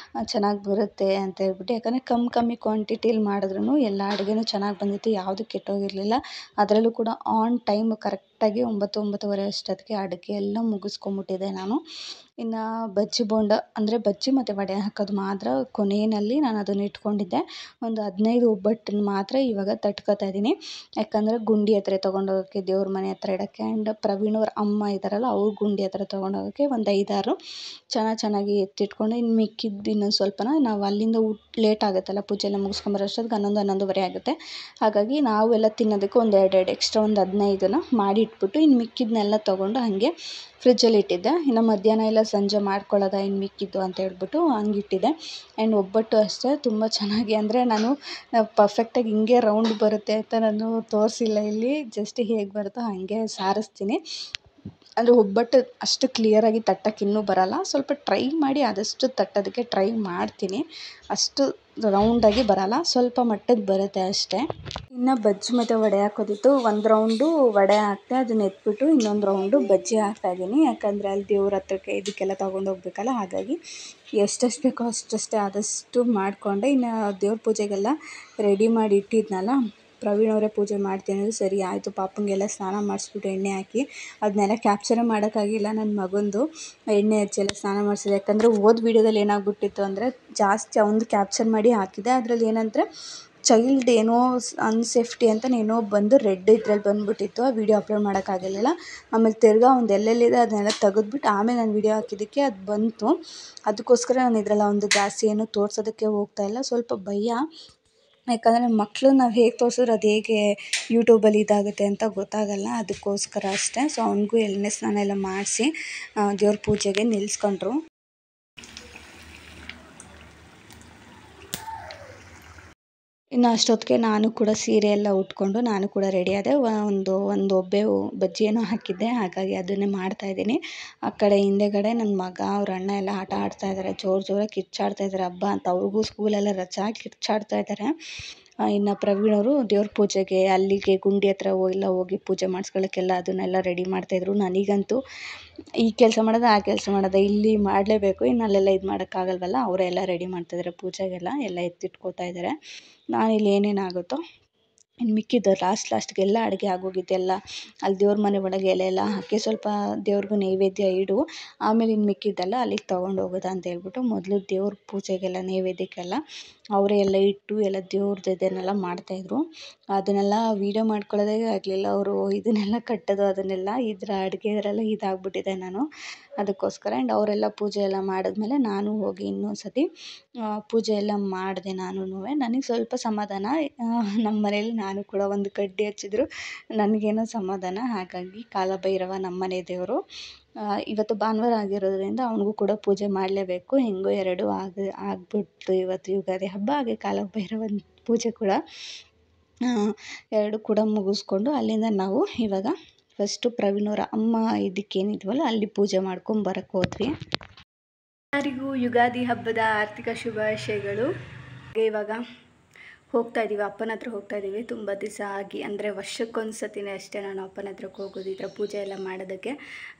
ಚೆನ್ನಾಗಿ ಬರುತ್ತೆ ಅಂತ ಹೇಳ್ಬಿಟ್ಟು. ಯಾಕಂದರೆ ಕಮ್ಮಿ ಕ್ವಾಂಟಿಟಿಲಿ ಮಾಡಿದ್ರೂ ಎಲ್ಲ ಅಡುಗೆನೂ ಚೆನ್ನಾಗಿ ಬಂದಿತ್ತು, ಯಾವುದೂ ಕೆಟ್ಟೋಗಿರಲಿಲ್ಲ. ಅದರಲ್ಲೂ ಕೂಡ ಆನ್ ಟೈಮ್ ಕರೆಕ್ಟಾಗಿ ಕರೆಕ್ಟಾಗಿ 9-9:30 ಅಷ್ಟೊತ್ತಿಗೆ ಅಡುಗೆ ಎಲ್ಲ ಮುಗಿಸ್ಕೊಂಬಿಟ್ಟಿದ್ದೆ ನಾನು. ಇನ್ನು ಬಜ್ಜಿ ಬೋಂಡ ಅಂದರೆ ಬಜ್ಜಿ ಮತ್ತು ವಡೆ ಹಾಕೋದು ಮಾತ್ರ ಕೊನೆಯಲ್ಲಿ ನಾನು ಅದನ್ನು ಇಟ್ಕೊಂಡಿದ್ದೆ. ಒಂದು 15 ಒಬ್ಬಟ್ಟನ್ನು ಮಾತ್ರ ಇವಾಗ ತಟ್ಕೊತಾ ಇದ್ದೀನಿ. ಯಾಕಂದರೆ ಗುಂಡಿ ಹತ್ರ ತೊಗೊಂಡೋಗೋಕ್ಕೆ, ದೇವ್ರ ಮನೆ ಹತ್ರ ಇಡೋಕ್ಕೆ, ಆ್ಯಂಡ್ ಪ್ರವೀಣ್ ಅವ್ರ ಅಮ್ಮ ಇದ್ದಾರಲ್ಲ ಅವ್ರ ಗುಂಡಿ ಹತ್ರ ತೊಗೊಂಡೋಗೋಕ್ಕೆ ಒಂದು 5-6 ಚೆನ್ನಾಗಿ ಎತ್ತಿಟ್ಕೊಂಡು, ಇನ್ನು ಮಿಕ್ಕಿದ್ದು ಇನ್ನೊಂದು ಸ್ವಲ್ಪನ ನಾವು ಅಲ್ಲಿಂದ ಲೇಟ್ ಆಗುತ್ತಲ್ಲ ಪೂಜೆ ಎಲ್ಲ ಮುಗಿಸ್ಕೊಂಬರೋ ಅಷ್ಟೊತ್ತಿಗೆ 11-11:30 ಆಗುತ್ತೆ. ಹಾಗಾಗಿ ನಾವೆಲ್ಲ ತಿನ್ನೋದಕ್ಕೆ ಒಂದು 2 ಎಕ್ಸ್ಟ್ರಾ ಒಂದು 15ನ ಮಾಡಿ ಇಟ್ಬಿಟ್ಟು ಇನ್ನು ಮಿಕ್ಕಿದ್ದನ್ನೆಲ್ಲ ತೊಗೊಂಡು ಹಾಗೆ ಫ್ರಿಜ್ಜಲ್ಲಿ ಇಟ್ಟಿದ್ದೆ. ಇನ್ನು ಮಧ್ಯಾಹ್ನ ಇಲ್ಲ ಸಂಜೆ ಮಾಡ್ಕೊಳ್ಳೋದ ಇನ್ನು ಮಿಕ್ಕಿದ್ದು ಅಂತ ಹೇಳ್ಬಿಟ್ಟು ಹಂಗೆ ಇಟ್ಟಿದ್ದೆ. ಆ್ಯಂಡ್ ಒಬ್ಬಟ್ಟು ಅಷ್ಟೇ ತುಂಬ ಚೆನ್ನಾಗಿ, ಅಂದರೆ ನಾನು ಪರ್ಫೆಕ್ಟಾಗಿ ಹಿಂಗೆ ರೌಂಡ್ ಬರುತ್ತೆ ಅಂತ ನಾನು ತೋರಿಸಿಲ್ಲ ಇಲ್ಲಿ, ಜಸ್ಟ್ ಹೇಗೆ ಬರುತ್ತೋ ಹಾಗೆ ಸಾರಿಸ್ತೀನಿ. ಅಂದರೆ ಒಬ್ಬಟ್ಟು ಅಷ್ಟು ಕ್ಲಿಯರಾಗಿ ತಟ್ಟಕ್ಕೆ ಇನ್ನೂ ಬರೋಲ್ಲ, ಸ್ವಲ್ಪ ಟ್ರೈ ಮಾಡಿ ಆದಷ್ಟು ತಟ್ಟೋದಕ್ಕೆ ಟ್ರೈ ಮಾಡ್ತೀನಿ. ಅಷ್ಟು ರೌಂಡಾಗಿ ಬರೋಲ್ಲ, ಸ್ವಲ್ಪ ಮಟ್ಟಿಗೆ ಬರುತ್ತೆ ಅಷ್ಟೇ. ಇನ್ನು ಬಜ್ಜಿ ಮತ್ತು ವಡೆ ಹಾಕೋದಿತ್ತು. ಒಂದು ರೌಂಡು ವಡೆ ಹಾಕ್ತೆ, ಅದನ್ನ ಎತ್ಬಿಟ್ಟು ಇನ್ನೊಂದು ರೌಂಡು ಬಜ್ಜಿ ಹಾಕ್ತಾಯಿದ್ದೀನಿ. ಯಾಕಂದರೆ ಅಲ್ಲಿ ದೇವ್ರ ಹತ್ರಕ್ಕೆ ಇದಕ್ಕೆಲ್ಲ ತೊಗೊಂಡೋಗ್ಬೇಕಲ್ಲ, ಹಾಗಾಗಿ ಎಷ್ಟೆಷ್ಟು ಬೇಕೋ ಅಷ್ಟಷ್ಟೇ ಆದಷ್ಟು ಮಾಡಿಕೊಂಡೆ. ಇನ್ನು ದೇವ್ರ ಪೂಜೆಗೆಲ್ಲ ರೆಡಿ ಮಾಡಿ ಇಟ್ಟಿದ್ನಲ್ಲ, ಪ್ರವೀಣ್ ಅವರೇ ಪೂಜೆ ಮಾಡ್ತೀನಿ ಅಂದರೆ ಸರಿ ಆಯಿತು, ಪಾಪಂಗೆಲ್ಲ ಸ್ನಾನ ಮಾಡಿಸ್ಬಿಟ್ಟು ಎಣ್ಣೆ ಹಾಕಿ ಅದನ್ನೆಲ್ಲ ಕ್ಯಾಪ್ಚರೇ ಮಾಡೋಕ್ಕಾಗಿಲ್ಲ. ನನ್ನ ಮಗಂದು ಎಣ್ಣೆ ಹಚ್ಚಿ ಎಲ್ಲ ಸ್ನಾನ ಮಾಡಿಸಿದೆ. ಯಾಕಂದರೆ ವೀಡಿಯೋದಲ್ಲಿ ಏನಾಗ್ಬಿಟ್ಟಿತ್ತು ಅಂದರೆ ಜಾಸ್ತಿ ಅವ್ನದು ಕ್ಯಾಪ್ಚರ್ ಮಾಡಿ ಹಾಕಿದೆ. ಅದರಲ್ಲಿ ಏನಂದರೆ ಚೈಲ್ಡ್ ಏನೋ ಅನ್ಸೇಫ್ಟಿ ಅಂತ ಏನೋ ಬಂದು ರೆಡ್ ಇದ್ರಲ್ಲಿ ಬಂದುಬಿಟ್ಟಿತ್ತು. ಆ ವೀಡಿಯೋ ಅಪ್ಲೋಡ್ ಮಾಡೋಕ್ಕಾಗಲಿಲ್ಲ. ಆಮೇಲೆ ತಿರ್ಗಾ ಒಂದು ಎಲ್ಲೆಲ್ಲಿದೆ ಅದನ್ನೆಲ್ಲ ತೆಗೆದ್ಬಿಟ್ಟು ಆಮೇಲೆ ನಾನು ವೀಡಿಯೋ ಹಾಕಿದ್ದಕ್ಕೆ ಅದು ಬಂತು. ಅದಕ್ಕೋಸ್ಕರ ನಾನು ಇದರಲ್ಲಿ ಒಂದು ಜಾಸ್ತಿ ಏನೂ ತೋರ್ಸೋದಕ್ಕೆ ಹೋಗ್ತಾಯಿಲ್ಲ. ಸ್ವಲ್ಪ ಭಯ, ಯಾಕಂದರೆ ಮಕ್ಕಳು ನಾವು ಹೇಗೆ ತೋರಿಸಿದ್ರೆ ಅದು ಹೇಗೆ ಯೂಟ್ಯೂಬಲ್ಲಿ ಇದಾಗುತ್ತೆ ಅಂತ ಗೊತ್ತಾಗಲ್ಲ, ಅದಕ್ಕೋಸ್ಕರ ಅಷ್ಟೇ. ಸೊ ಅವನಿಗೂ ಎಣ್ಣೆ ಸ್ನಾನ ಎಲ್ಲ ಮಾಡಿಸಿ ದೇವ್ರ ಪೂಜೆಗೆ ನಿಲ್ಲಿಸ್ಕೊಂಡ್ರು. ಇನ್ನು ಅಷ್ಟೊತ್ತಿಗೆ ನಾನು ಕೂಡ ಸೀರೆ ಎಲ್ಲ ಉಟ್ಕೊಂಡು ನಾನು ಕೂಡ ರೆಡಿ ಆದೆ. ಒಂದು ಒಬ್ಬೆ ಬಜ್ಜಿ ಏನೋ ಹಾಕಿದ್ದೆ, ಹಾಗಾಗಿ ಅದನ್ನೇ ಮಾಡ್ತಾಯಿದ್ದೀನಿ. ಆ ಕಡೆ ಹಿಂದೆಗಡೆ ನನ್ನ ಮಗ ಅವ್ರ ಅಣ್ಣ ಎಲ್ಲ ಆಟ ಆಡ್ತಾಯಿದ್ದಾರೆ, ಜೋರಾಗಿ ಕಿರ್ಚಾಡ್ತಾಯಿದ್ದಾರೆ. ಹಬ್ಬ ಅಂತ ಅವ್ರಿಗೂ ಸ್ಕೂಲೆಲ್ಲ ರಜಾ, ಕಿರ್ಚಾಡ್ತಾಯಿದ್ದಾರೆ. ಇನ್ನು ಪ್ರವೀಣ್ ಅವರು ದೇವ್ರ ಪೂಜೆಗೆ ಅಲ್ಲಿಗೆ ಗುಂಡಿ ಹತ್ರ ಎಲ್ಲ ಹೋಗಿ ಪೂಜೆ ಮಾಡಿಸ್ಕೊಳ್ಳೋಕ್ಕೆಲ್ಲ ಅದನ್ನೆಲ್ಲ ರೆಡಿ ಮಾಡ್ತಾಯಿದ್ರು. ನನಗಂತೂ ಈ ಕೆಲಸ ಮಾಡೋದು ಆ ಕೆಲಸ ಮಾಡೋದು ಇಲ್ಲಿ ಮಾಡಲೇಬೇಕು, ಇನ್ನು ಅಲ್ಲೆಲ್ಲ ಇದು ಮಾಡೋಕ್ಕಾಗಲ್ವಲ್ಲ, ಅವರೆಲ್ಲ ರೆಡಿ ಮಾಡ್ತಾಯಿದ್ದಾರೆ ಪೂಜೆಗೆಲ್ಲ, ಎಲ್ಲ ಎತ್ತಿಟ್ಕೋತಾ ಇದ್ದಾರೆ. ನಾನಿಲ್ಲಿ ಏನೇನಾಗುತ್ತೋ ಇನ್ನು ಮಿಕ್ಕಿದ್ದು ಲಾಸ್ಟ್ಗೆಲ್ಲ ಅಡುಗೆ ಆಗೋಗಿದ್ದೆಲ್ಲ ಅಲ್ಲಿ ದೇವ್ರ ಮನೆ ಒಳಗೆ ಎಲೆ ಎಲ್ಲ ಹಾಕಿ ಸ್ವಲ್ಪ ದೇವ್ರಿಗೂ ನೈವೇದ್ಯ ಇಡು, ಆಮೇಲೆ ಇನ್ನು ಮಿಕ್ಕಿದ್ದೆಲ್ಲ ಅಲ್ಲಿಗೆ ತೊಗೊಂಡು ಹೋಗೋದು ಅಂತ ಹೇಳ್ಬಿಟ್ಟು ಮೊದಲು ದೇವ್ರ ಪೂಜೆಗೆಲ್ಲ ನೈವೇದ್ಯಕ್ಕೆಲ್ಲ ಅವರೇ ಎಲ್ಲ ಇಟ್ಟು ಎಲ್ಲ ದೇವ್ರದ್ದು ಇದನ್ನೆಲ್ಲ ಮಾಡ್ತಾಯಿದ್ರು. ಅದನ್ನೆಲ್ಲ ವೀಡಿಯೋ ಮಾಡ್ಕೊಳ್ಳೋದೇ ಆಗಲಿಲ್ಲ. ಅವರು ಇದನ್ನೆಲ್ಲ ಕಟ್ಟೋದು ಅದನ್ನೆಲ್ಲ ಅಡುಗೆದರೆಲ್ಲ ಇದಾಗ್ಬಿಟ್ಟಿದೆ ನಾನು, ಅದಕ್ಕೋಸ್ಕರ. ಆ್ಯಂಡ್ ಅವರೆಲ್ಲ ಪೂಜೆ ಎಲ್ಲ ಮಾಡಿದ್ಮೇಲೆ ನಾನು ಹೋಗಿ ಇನ್ನೊಂದು ಸತಿ ಪೂಜೆ ಎಲ್ಲ ಮಾಡಿದೆ ನಾನು. ನನಗೆ ಸ್ವಲ್ಪ ಸಮಾಧಾನ, ನಮ್ಮ ಮನೇಲಿ ನಾನು ಕೂಡ ಒಂದು ಕಡ್ಡಿ ಹಚ್ಚಿದ್ರು ನನಗೇನೋ ಸಮಾಧಾನ. ಹಾಗಾಗಿ ಕಾಲಭೈರವ ನಮ್ಮ ಮನೆ ದೇವರು, ಇವತ್ತು ಭಾನುವಾರ ಆಗಿರೋದ್ರಿಂದ ಅವನಿಗೂ ಕೂಡ ಪೂಜೆ ಮಾಡಲೇಬೇಕು. ಹೆಂಗೋ 2 ಆಗ್ಬಿಟ್ಟು ಇವತ್ತು ಯುಗಾದಿ ಹಬ್ಬ ಹಾಗೆ ಕಾಲಭೈರವನ ಪೂಜೆ ಕೂಡ 2 ಕೂಡ ಮುಗಿಸ್ಕೊಂಡು ಅಲ್ಲಿಂದ ನಾವು ಇವಾಗ ಫಸ್ಟು ಪ್ರವೀಣ್ ಅವರ ಅಮ್ಮ ಇದಕ್ಕೇನಿದ್ವಲ್ಲ ಅಲ್ಲಿ ಪೂಜೆ ಮಾಡ್ಕೊಂಡು ಬರೋಕ್ಕೆ ಹೋದ್ವಿ. ಎಲ್ಲರಿಗೂ ಯುಗಾದಿ ಹಬ್ಬದ ಆರ್ಥಿಕ ಶುಭಾಶಯಗಳು. ಇವಾಗ ಹೋಗ್ತಾ ಇದ್ದೀವಿ, ಅಪ್ಪನ ಹತ್ರ ಹೋಗ್ತಾ ಇದ್ದೀವಿ. ತುಂಬ ದಿವಸ ಆಗಿ, ಅಂದರೆ ವರ್ಷಕ್ಕೊಂದು ಸತಿನೇ ಅಷ್ಟೇ ನಾನು ಅಪ್ಪನ ಹತ್ರಕ್ಕೆ ಹೋಗೋದು ಈ ಥರ ಪೂಜೆ ಎಲ್ಲ ಮಾಡೋದಕ್ಕೆ.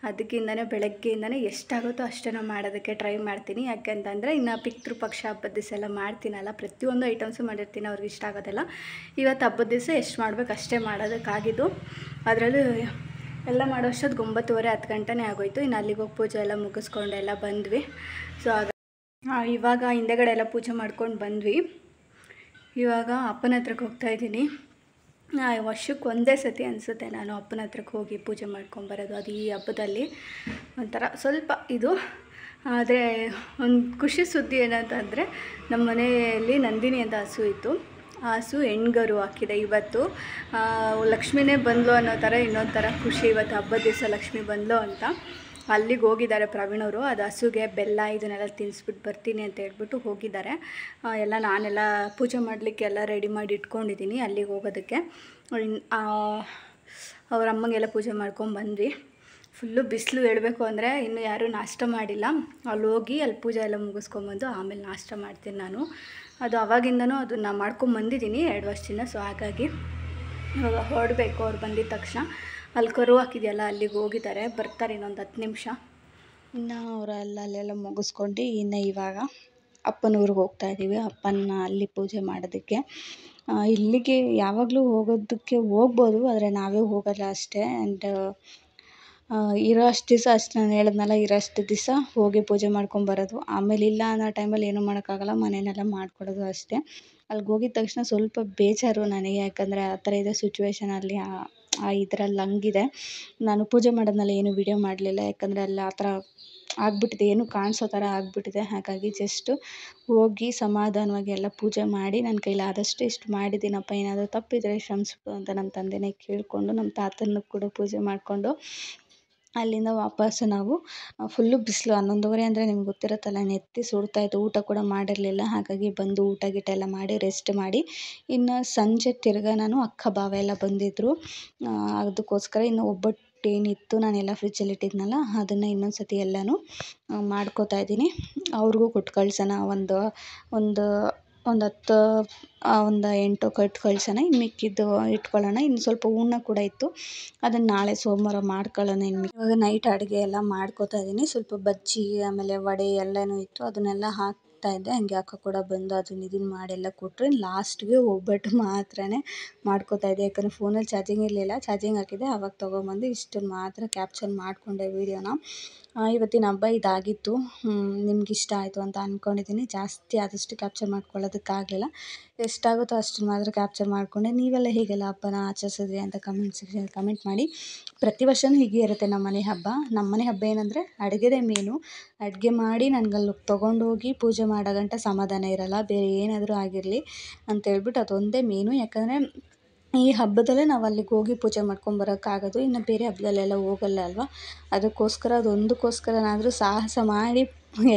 ಅದಕ್ಕಿಂತಲೇ ಬೆಳಗ್ಗೆಯಿಂದನೇ ಎಷ್ಟಾಗುತ್ತೋ ಅಷ್ಟನ್ನು ಮಾಡೋದಕ್ಕೆ ಟ್ರೈ ಮಾಡ್ತೀನಿ. ಯಾಕೆಂತಂದರೆ ಇನ್ನು ಪಿತೃಪಕ್ಷ ಹಬ್ಬದ ದಿವಸ ಎಲ್ಲ ಮಾಡ್ತೀನಲ್ಲ, ಪ್ರತಿಯೊಂದು ಐಟಮ್ಸು ಮಾಡಿರ್ತೀನಿ, ಅವ್ರಿಗೆ ಇಷ್ಟ ಆಗೋದೆಲ್ಲ. ಇವತ್ತು ಹಬ್ಬದ ದಿವಸ ಎಷ್ಟು ಮಾಡಬೇಕು ಅಷ್ಟೇ ಮಾಡೋದಕ್ಕಾಗಿದ್ದು. ಅದರಲ್ಲೂ ಎಲ್ಲ ಮಾಡೋ ಅಷ್ಟೊತ್ತಿಗೆ 9:30-10 ಗಂಟೆನೇ ಆಗೋಯಿತು. ಇನ್ನು ಅಲ್ಲಿಗೆ ಹೋಗಿ ಪೂಜೆ ಎಲ್ಲ ಮುಗಿಸ್ಕೊಂಡೆಲ್ಲ ಬಂದ್ವಿ. ಸೊ ಇವಾಗ ಹಿಂದೆಗಡೆ ಎಲ್ಲ ಪೂಜೆ ಮಾಡ್ಕೊಂಡು ಬಂದ್ವಿ. ಇವಾಗ ಅಪ್ಪನ ಹತ್ರಕ್ಕೆ ಹೋಗ್ತಾಯಿದ್ದೀನಿ. ವರ್ಷಕ್ಕೆ ಒಂದೇ ಸತಿ ಅನಿಸುತ್ತೆ ನಾನು ಅಪ್ಪನ ಹತ್ರಕ್ಕೆ ಹೋಗಿ ಪೂಜೆ ಮಾಡ್ಕೊಂಬರೋದು. ಅದು ಈ ಹಬ್ಬದಲ್ಲಿ ಒಂಥರ ಸ್ವಲ್ಪ ಇದು. ಆದರೆ ಒಂದು ಖುಷಿ ಸುದ್ದಿ ಏನಂತಂದರೆ ನಮ್ಮ ಮನೆಯಲ್ಲಿ ನಂದಿನಿ ಅಂತ ಹಸು ಇತ್ತು. ಆ ಹಸು ಹೆಣ್ಗರು ಹಾಕಿದೆ ಇವತ್ತು. ಲಕ್ಷ್ಮಿನೇ ಬಂದ್ಲು ಅನ್ನೋ ಥರ ಇನ್ನೊಂದು ಥರ ಖುಷಿ. ಇವತ್ತು ಹಬ್ಬದ ದಿವಸ ಲಕ್ಷ್ಮಿ ಬಂದ್ಲು ಅಂತ ಅಲ್ಲಿಗೆ ಹೋಗಿದ್ದಾರೆ ಪ್ರವೀಣ್ ಅವರು. ಅದು ಹಸುಗೆ ಬೆಲ್ಲ ಇದನ್ನೆಲ್ಲ ತಿನ್ನಿಸ್ಬಿಟ್ಟು ಬರ್ತೀನಿ ಅಂತ ಹೇಳ್ಬಿಟ್ಟು ಹೋಗಿದ್ದಾರೆ. ಎಲ್ಲ ನಾನೆಲ್ಲ ಪೂಜೆ ಮಾಡಲಿಕ್ಕೆ ಎಲ್ಲ ರೆಡಿ ಮಾಡಿ ಇಟ್ಕೊಂಡಿದ್ದೀನಿ ಅಲ್ಲಿಗೆ ಹೋಗೋದಕ್ಕೆ. ಅವ್ರ ಅಮ್ಮಂಗೆಲ್ಲ ಪೂಜೆ ಮಾಡ್ಕೊಂಡು ಬಂದ್ವಿ. ಫುಲ್ಲು ಬಿಸಿಲು ಹೇಳಬೇಕು ಅಂದರೆ ಇನ್ನೂ ಯಾರೂ ನಾಷ್ಟ ಮಾಡಿಲ್ಲ. ಅಲ್ಲಿ ಹೋಗಿ ಅಲ್ಲಿ ಪೂಜೆ ಎಲ್ಲ ಮುಗಿಸ್ಕೊಂಬಂದು ಆಮೇಲೆ ನಾಷ್ಟ ಮಾಡ್ತೀನಿ ನಾನು. ಅದು ಅವಾಗಿಂದನೂ ಅದನ್ನು ಮಾಡ್ಕೊಂಬಂದಿದ್ದೀನಿ 2 ವರ್ಷದಿಂದ. ಸೊ ಹಾಗಾಗಿ ಇವಾಗ ಹೊರಡಬೇಕು. ಅವ್ರು ಬಂದಿದ್ದ ತಕ್ಷಣ ಅಲ್ಲಿ ಕರು ಹಾಕಿದೆಯಲ್ಲ ಅಲ್ಲಿಗೆ ಹೋಗಿದ್ದಾರೆ, ಬರ್ತಾರೆ ಇನ್ನೊಂದು 10 ನಿಮಿಷ. ಇನ್ನು ಅಲ್ಲೆಲ್ಲ ಮುಗಿಸ್ಕೊಂಡು ಇನ್ನು ಇವಾಗ ಅಪ್ಪನ ಊರಿಗೆ ಹೋಗ್ತಾಯಿದ್ದೀವಿ. ಅಪ್ಪನ ಅಲ್ಲಿ ಪೂಜೆ ಮಾಡೋದಕ್ಕೆ ಇಲ್ಲಿಗೆ ಯಾವಾಗಲೂ ಹೋಗೋದಕ್ಕೆ ಹೋಗ್ಬೋದು, ಆದರೆ ನಾವೇ ಹೋಗಲ್ಲ ಅಷ್ಟೇ. ಆ್ಯಂಡ್ ಇರೋ ಅಷ್ಟು ದಿವಸ ಅಷ್ಟು ನಾನು ಹೇಳಿದ್ನಲ್ಲ, ಇರೋ ಅಷ್ಟು ದಿವಸ ಹೋಗಿ ಪೂಜೆ ಮಾಡ್ಕೊಂಬರೋದು. ಆಮೇಲೆ ಇಲ್ಲ ಅನ್ನೋ ಟೈಮಲ್ಲಿ ಏನೂ ಮಾಡೋಕ್ಕಾಗಲ್ಲ, ಮನೆಯಲ್ಲೆಲ್ಲ ಮಾಡ್ಕೊಡೋದು ಅಷ್ಟೇ. ಅಲ್ಲಿಗೆ ಹೋಗಿದ ತಕ್ಷಣ ಸ್ವಲ್ಪ ಬೇಜಾರು ನನಗೆ, ಯಾಕಂದರೆ ಆ ಥರ ಇದೆ ಸಿಚುವೇಶನಲ್ಲಿ. ಇದ್ರಲ್ಲಿ ಹಂಗಿದೆ. ನಾನು ಪೂಜೆ ಮಾಡೋದ್ನೆಲ್ಲ ಏನೂ ವೀಡಿಯೋ ಮಾಡಲಿಲ್ಲ, ಯಾಕಂದರೆ ಅಲ್ಲಿ ಆ ಥರ ಆಗಿಬಿಟ್ಟಿದೆ, ಏನೂ ಕಾಣಿಸೋ ಥರ ಆಗಿಬಿಟ್ಟಿದೆ. ಹಾಗಾಗಿ ಜಸ್ಟು ಹೋಗಿ ಸಮಾಧಾನವಾಗಿ ಎಲ್ಲ ಪೂಜೆ ಮಾಡಿ ನನ್ನ ಕೈಲಾದಷ್ಟು ಇಷ್ಟು ಮಾಡಿದ್ದೀನಪ್ಪ, ಏನಾದರೂ ತಪ್ಪಿದರೆ ಕ್ಷಮಿಸು ಅಂತ ನಮ್ಮ ತಂದೆನೇ ಕೇಳಿಕೊಂಡು, ನಮ್ಮ ತಾತನಿಗೆ ಕೂಡ ಪೂಜೆ ಮಾಡಿಕೊಂಡು ಅಲ್ಲಿಂದ ವಾಪಸ್ಸು ನಾವು ಫುಲ್ಲು ಬಿಸಿಲು 11:30 ಅಂದರೆ ನಿಮ್ಗೆ ಗೊತ್ತಿರುತ್ತಲ್ಲ, ನೆತ್ತಿ ಸುಡ್ತಾಯಿತ್ತು. ಊಟ ಕೂಡ ಮಾಡಿರಲಿಲ್ಲ. ಹಾಗಾಗಿ ಬಂದು ಊಟ ಗೀಟ ಎಲ್ಲ ಮಾಡಿ ರೆಸ್ಟ್ ಮಾಡಿ, ಇನ್ನು ಸಂಜೆ ತಿರ್ಗಾ ನಾನು ಅಕ್ಕ ಬಾವ ಎಲ್ಲ ಬಂದಿದ್ದರು. ಅದಕ್ಕೋಸ್ಕರ ಇನ್ನು ಒಬ್ಬಟ್ಟೇನಿತ್ತು ನಾನೆಲ್ಲ ಫ್ರಿಜ್ಜಲ್ಲಿ ಇಟ್ಟಿದ್ನಲ್ಲ, ಅದನ್ನು ಇನ್ನೊಂದು ಸತಿ ಎಲ್ಲನೂ ಮಾಡ್ಕೋತಾ ಇದ್ದೀನಿ. ಅವ್ರಿಗೂ ಕೊಟ್ಟು ಕಳ್ಸೋಣ, ಒಂದು 10 ಒಂದು 8 ಕೊಟ್ಟು ಕಳ್ಸೋಣ, ಇನ್ನು ಮಿಕ್ಕಿದ್ದು ಇಟ್ಕೊಳ್ಳೋಣ. ಇನ್ನು ಸ್ವಲ್ಪ ಹೂರ್ಣ ಕೂಡ ಇತ್ತು, ಅದನ್ನು ನಾಳೆ ಸೋಮವಾರ ಮಾಡ್ಕೊಳ್ಳೋಣ. ಇವಾಗ ನೈಟ್ ಅಡುಗೆ ಎಲ್ಲ ಮಾಡ್ಕೋತಾ ಇದ್ದೀನಿ. ಸ್ವಲ್ಪ ಬಜ್ಜಿ ಆಮೇಲೆ ವಡೆ ಎಲ್ಲನೂ ಇತ್ತು, ಅದನ್ನೆಲ್ಲ ಹಾಕ್ತಾಯಿದ್ದೆ. ಹಂಗೆ ಅಕ್ಕ ಕೂಡ ಬಂದು ಅದನ್ನ ಇದನ್ನು ಮಾಡೆಲ್ಲ ಕೊಟ್ಟರು. ಲಾಸ್ಟ್ಗೆ ಒಬ್ಬಟ್ಟು ಮಾತ್ರನೇ ಮಾಡ್ಕೋತಾ ಇದ್ದೆ, ಯಾಕಂದರೆ ಫೋನಲ್ಲಿ ಚಾರ್ಜಿಂಗ್ ಇರಲಿಲ್ಲ. ಚಾರ್ಜಿಂಗ್ ಹಾಕಿದ್ದೆ, ಆವಾಗ ತೊಗೊಂಬಂದು ಇಷ್ಟನ್ನು ಮಾತ್ರ ಕ್ಯಾಪ್ಚರ್ ಮಾಡಿಕೊಂಡೆ ವೀಡಿಯೋನ. ಇವತ್ತಿನ ಹಬ್ಬ ಇದಾಗಿತ್ತು. ನಿಮ್ಗೆ ಇಷ್ಟ ಆಯಿತು ಅಂತ ಅಂದ್ಕೊಂಡಿದ್ದೀನಿ. ಜಾಸ್ತಿ ಆದಷ್ಟು ಕ್ಯಾಪ್ಚರ್ ಮಾಡ್ಕೊಳ್ಳೋದಕ್ಕಾಗಲಿಲ್ಲ, ಎಷ್ಟಾಗುತ್ತೋ ಅಷ್ಟನ್ನು ಮಾತ್ರ ಕ್ಯಾಪ್ಚರ್ ಮಾಡಿಕೊಂಡೆ. ನೀವೆಲ್ಲ ಹೇಗೆಲ್ಲ ಹಬ್ಬನ ಆಚರಿಸಿದ್ರಿ ಅಂತ ಕಮೆಂಟ್ ಸೆಕ್ಷನಲ್ಲಿ ಕಮೆಂಟ್ ಮಾಡಿ. ಪ್ರತಿ ವರ್ಷವೂ ಹೀಗೆ ಇರುತ್ತೆ ನಮ್ಮನೆ ಹಬ್ಬ. ನಮ್ಮನೆ ಹಬ್ಬ ಏನಂದರೆ ಅಡುಗೆದೇ ಮೇನು. ಅಡುಗೆ ಮಾಡಿ ನನಗಲ್ಲಿ ತೊಗೊಂಡೋಗಿ ಪೂಜೆ ಮಾಡೋ ಗಂಟ ಸಮಾಧಾನ ಇರೋಲ್ಲ, ಬೇರೆ ಏನಾದರೂ ಆಗಿರಲಿ ಅಂತೇಳ್ಬಿಟ್ಟು ಅದೊಂದೇ ಮೇನು. ಯಾಕಂದರೆ ಈ ಹಬ್ಬದಲ್ಲೇ ನಾವು ಅಲ್ಲಿಗೆ ಹೋಗಿ ಪೂಜೆ ಮಾಡ್ಕೊಂಬರೋಕ್ಕಾಗೋದು, ಇನ್ನು ಬೇರೆ ಹಬ್ಬದಲ್ಲೆಲ್ಲ ಹೋಗಲ್ಲ ಅಲ್ವಾ. ಅದಕ್ಕೋಸ್ಕರ ಅದೊಂದಕ್ಕೋಸ್ಕರನಾದರೂ ಸಾಹಸ ಮಾಡಿ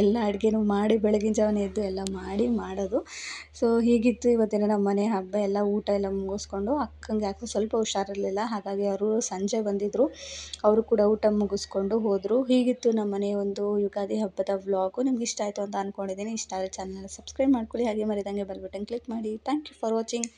ಎಲ್ಲ ಅಡುಗೆನೂ ಮಾಡಿ ಬೆಳಗಿನ ಜಾವನೇ ಎದ್ದು ಎಲ್ಲ ಮಾಡೋದು. ಸೊ ಹೀಗಿತ್ತು ಇವತ್ತಿನ ನಮ್ಮ ಮನೆ ಹಬ್ಬ. ಎಲ್ಲ ಊಟ ಎಲ್ಲ ಮುಗಿಸ್ಕೊಂಡು, ಅಕ್ಕಂಗೆ ಯಾಕೋ ಸ್ವಲ್ಪ ಹುಷಾರಿರಲಿಲ್ಲ, ಹಾಗಾಗಿ ಅವರು ಸಂಜೆ ಬಂದಿದ್ದರು. ಅವರು ಕೂಡ ಊಟ ಮುಗಿಸ್ಕೊಂಡು ಹೋದರು. ಹೀಗಿತ್ತು ನಮ್ಮ ಮನೆ ಒಂದು ಯುಗಾದಿ ಹಬ್ಬದ ವ್ಲಾಗು. ನಿಮ್ಗೆ ಇಷ್ಟ ಆಯಿತು ಅಂತ ಅಂದ್ಕೊಂಡಿದ್ದೀನಿ. ಇಷ್ಟ ಆದರೆ ಚಾನಲ್ನ ಸಬ್ಸ್ಕ್ರೈಬ್ ಮಾಡ್ಕೊಳ್ಳಿ, ಹಾಗೆ ಮರಿದಂಗೆ ಬೆಲ್ ಬಟನ್ ಕ್ಲಿಕ್ ಮಾಡಿ. Thank you for watching.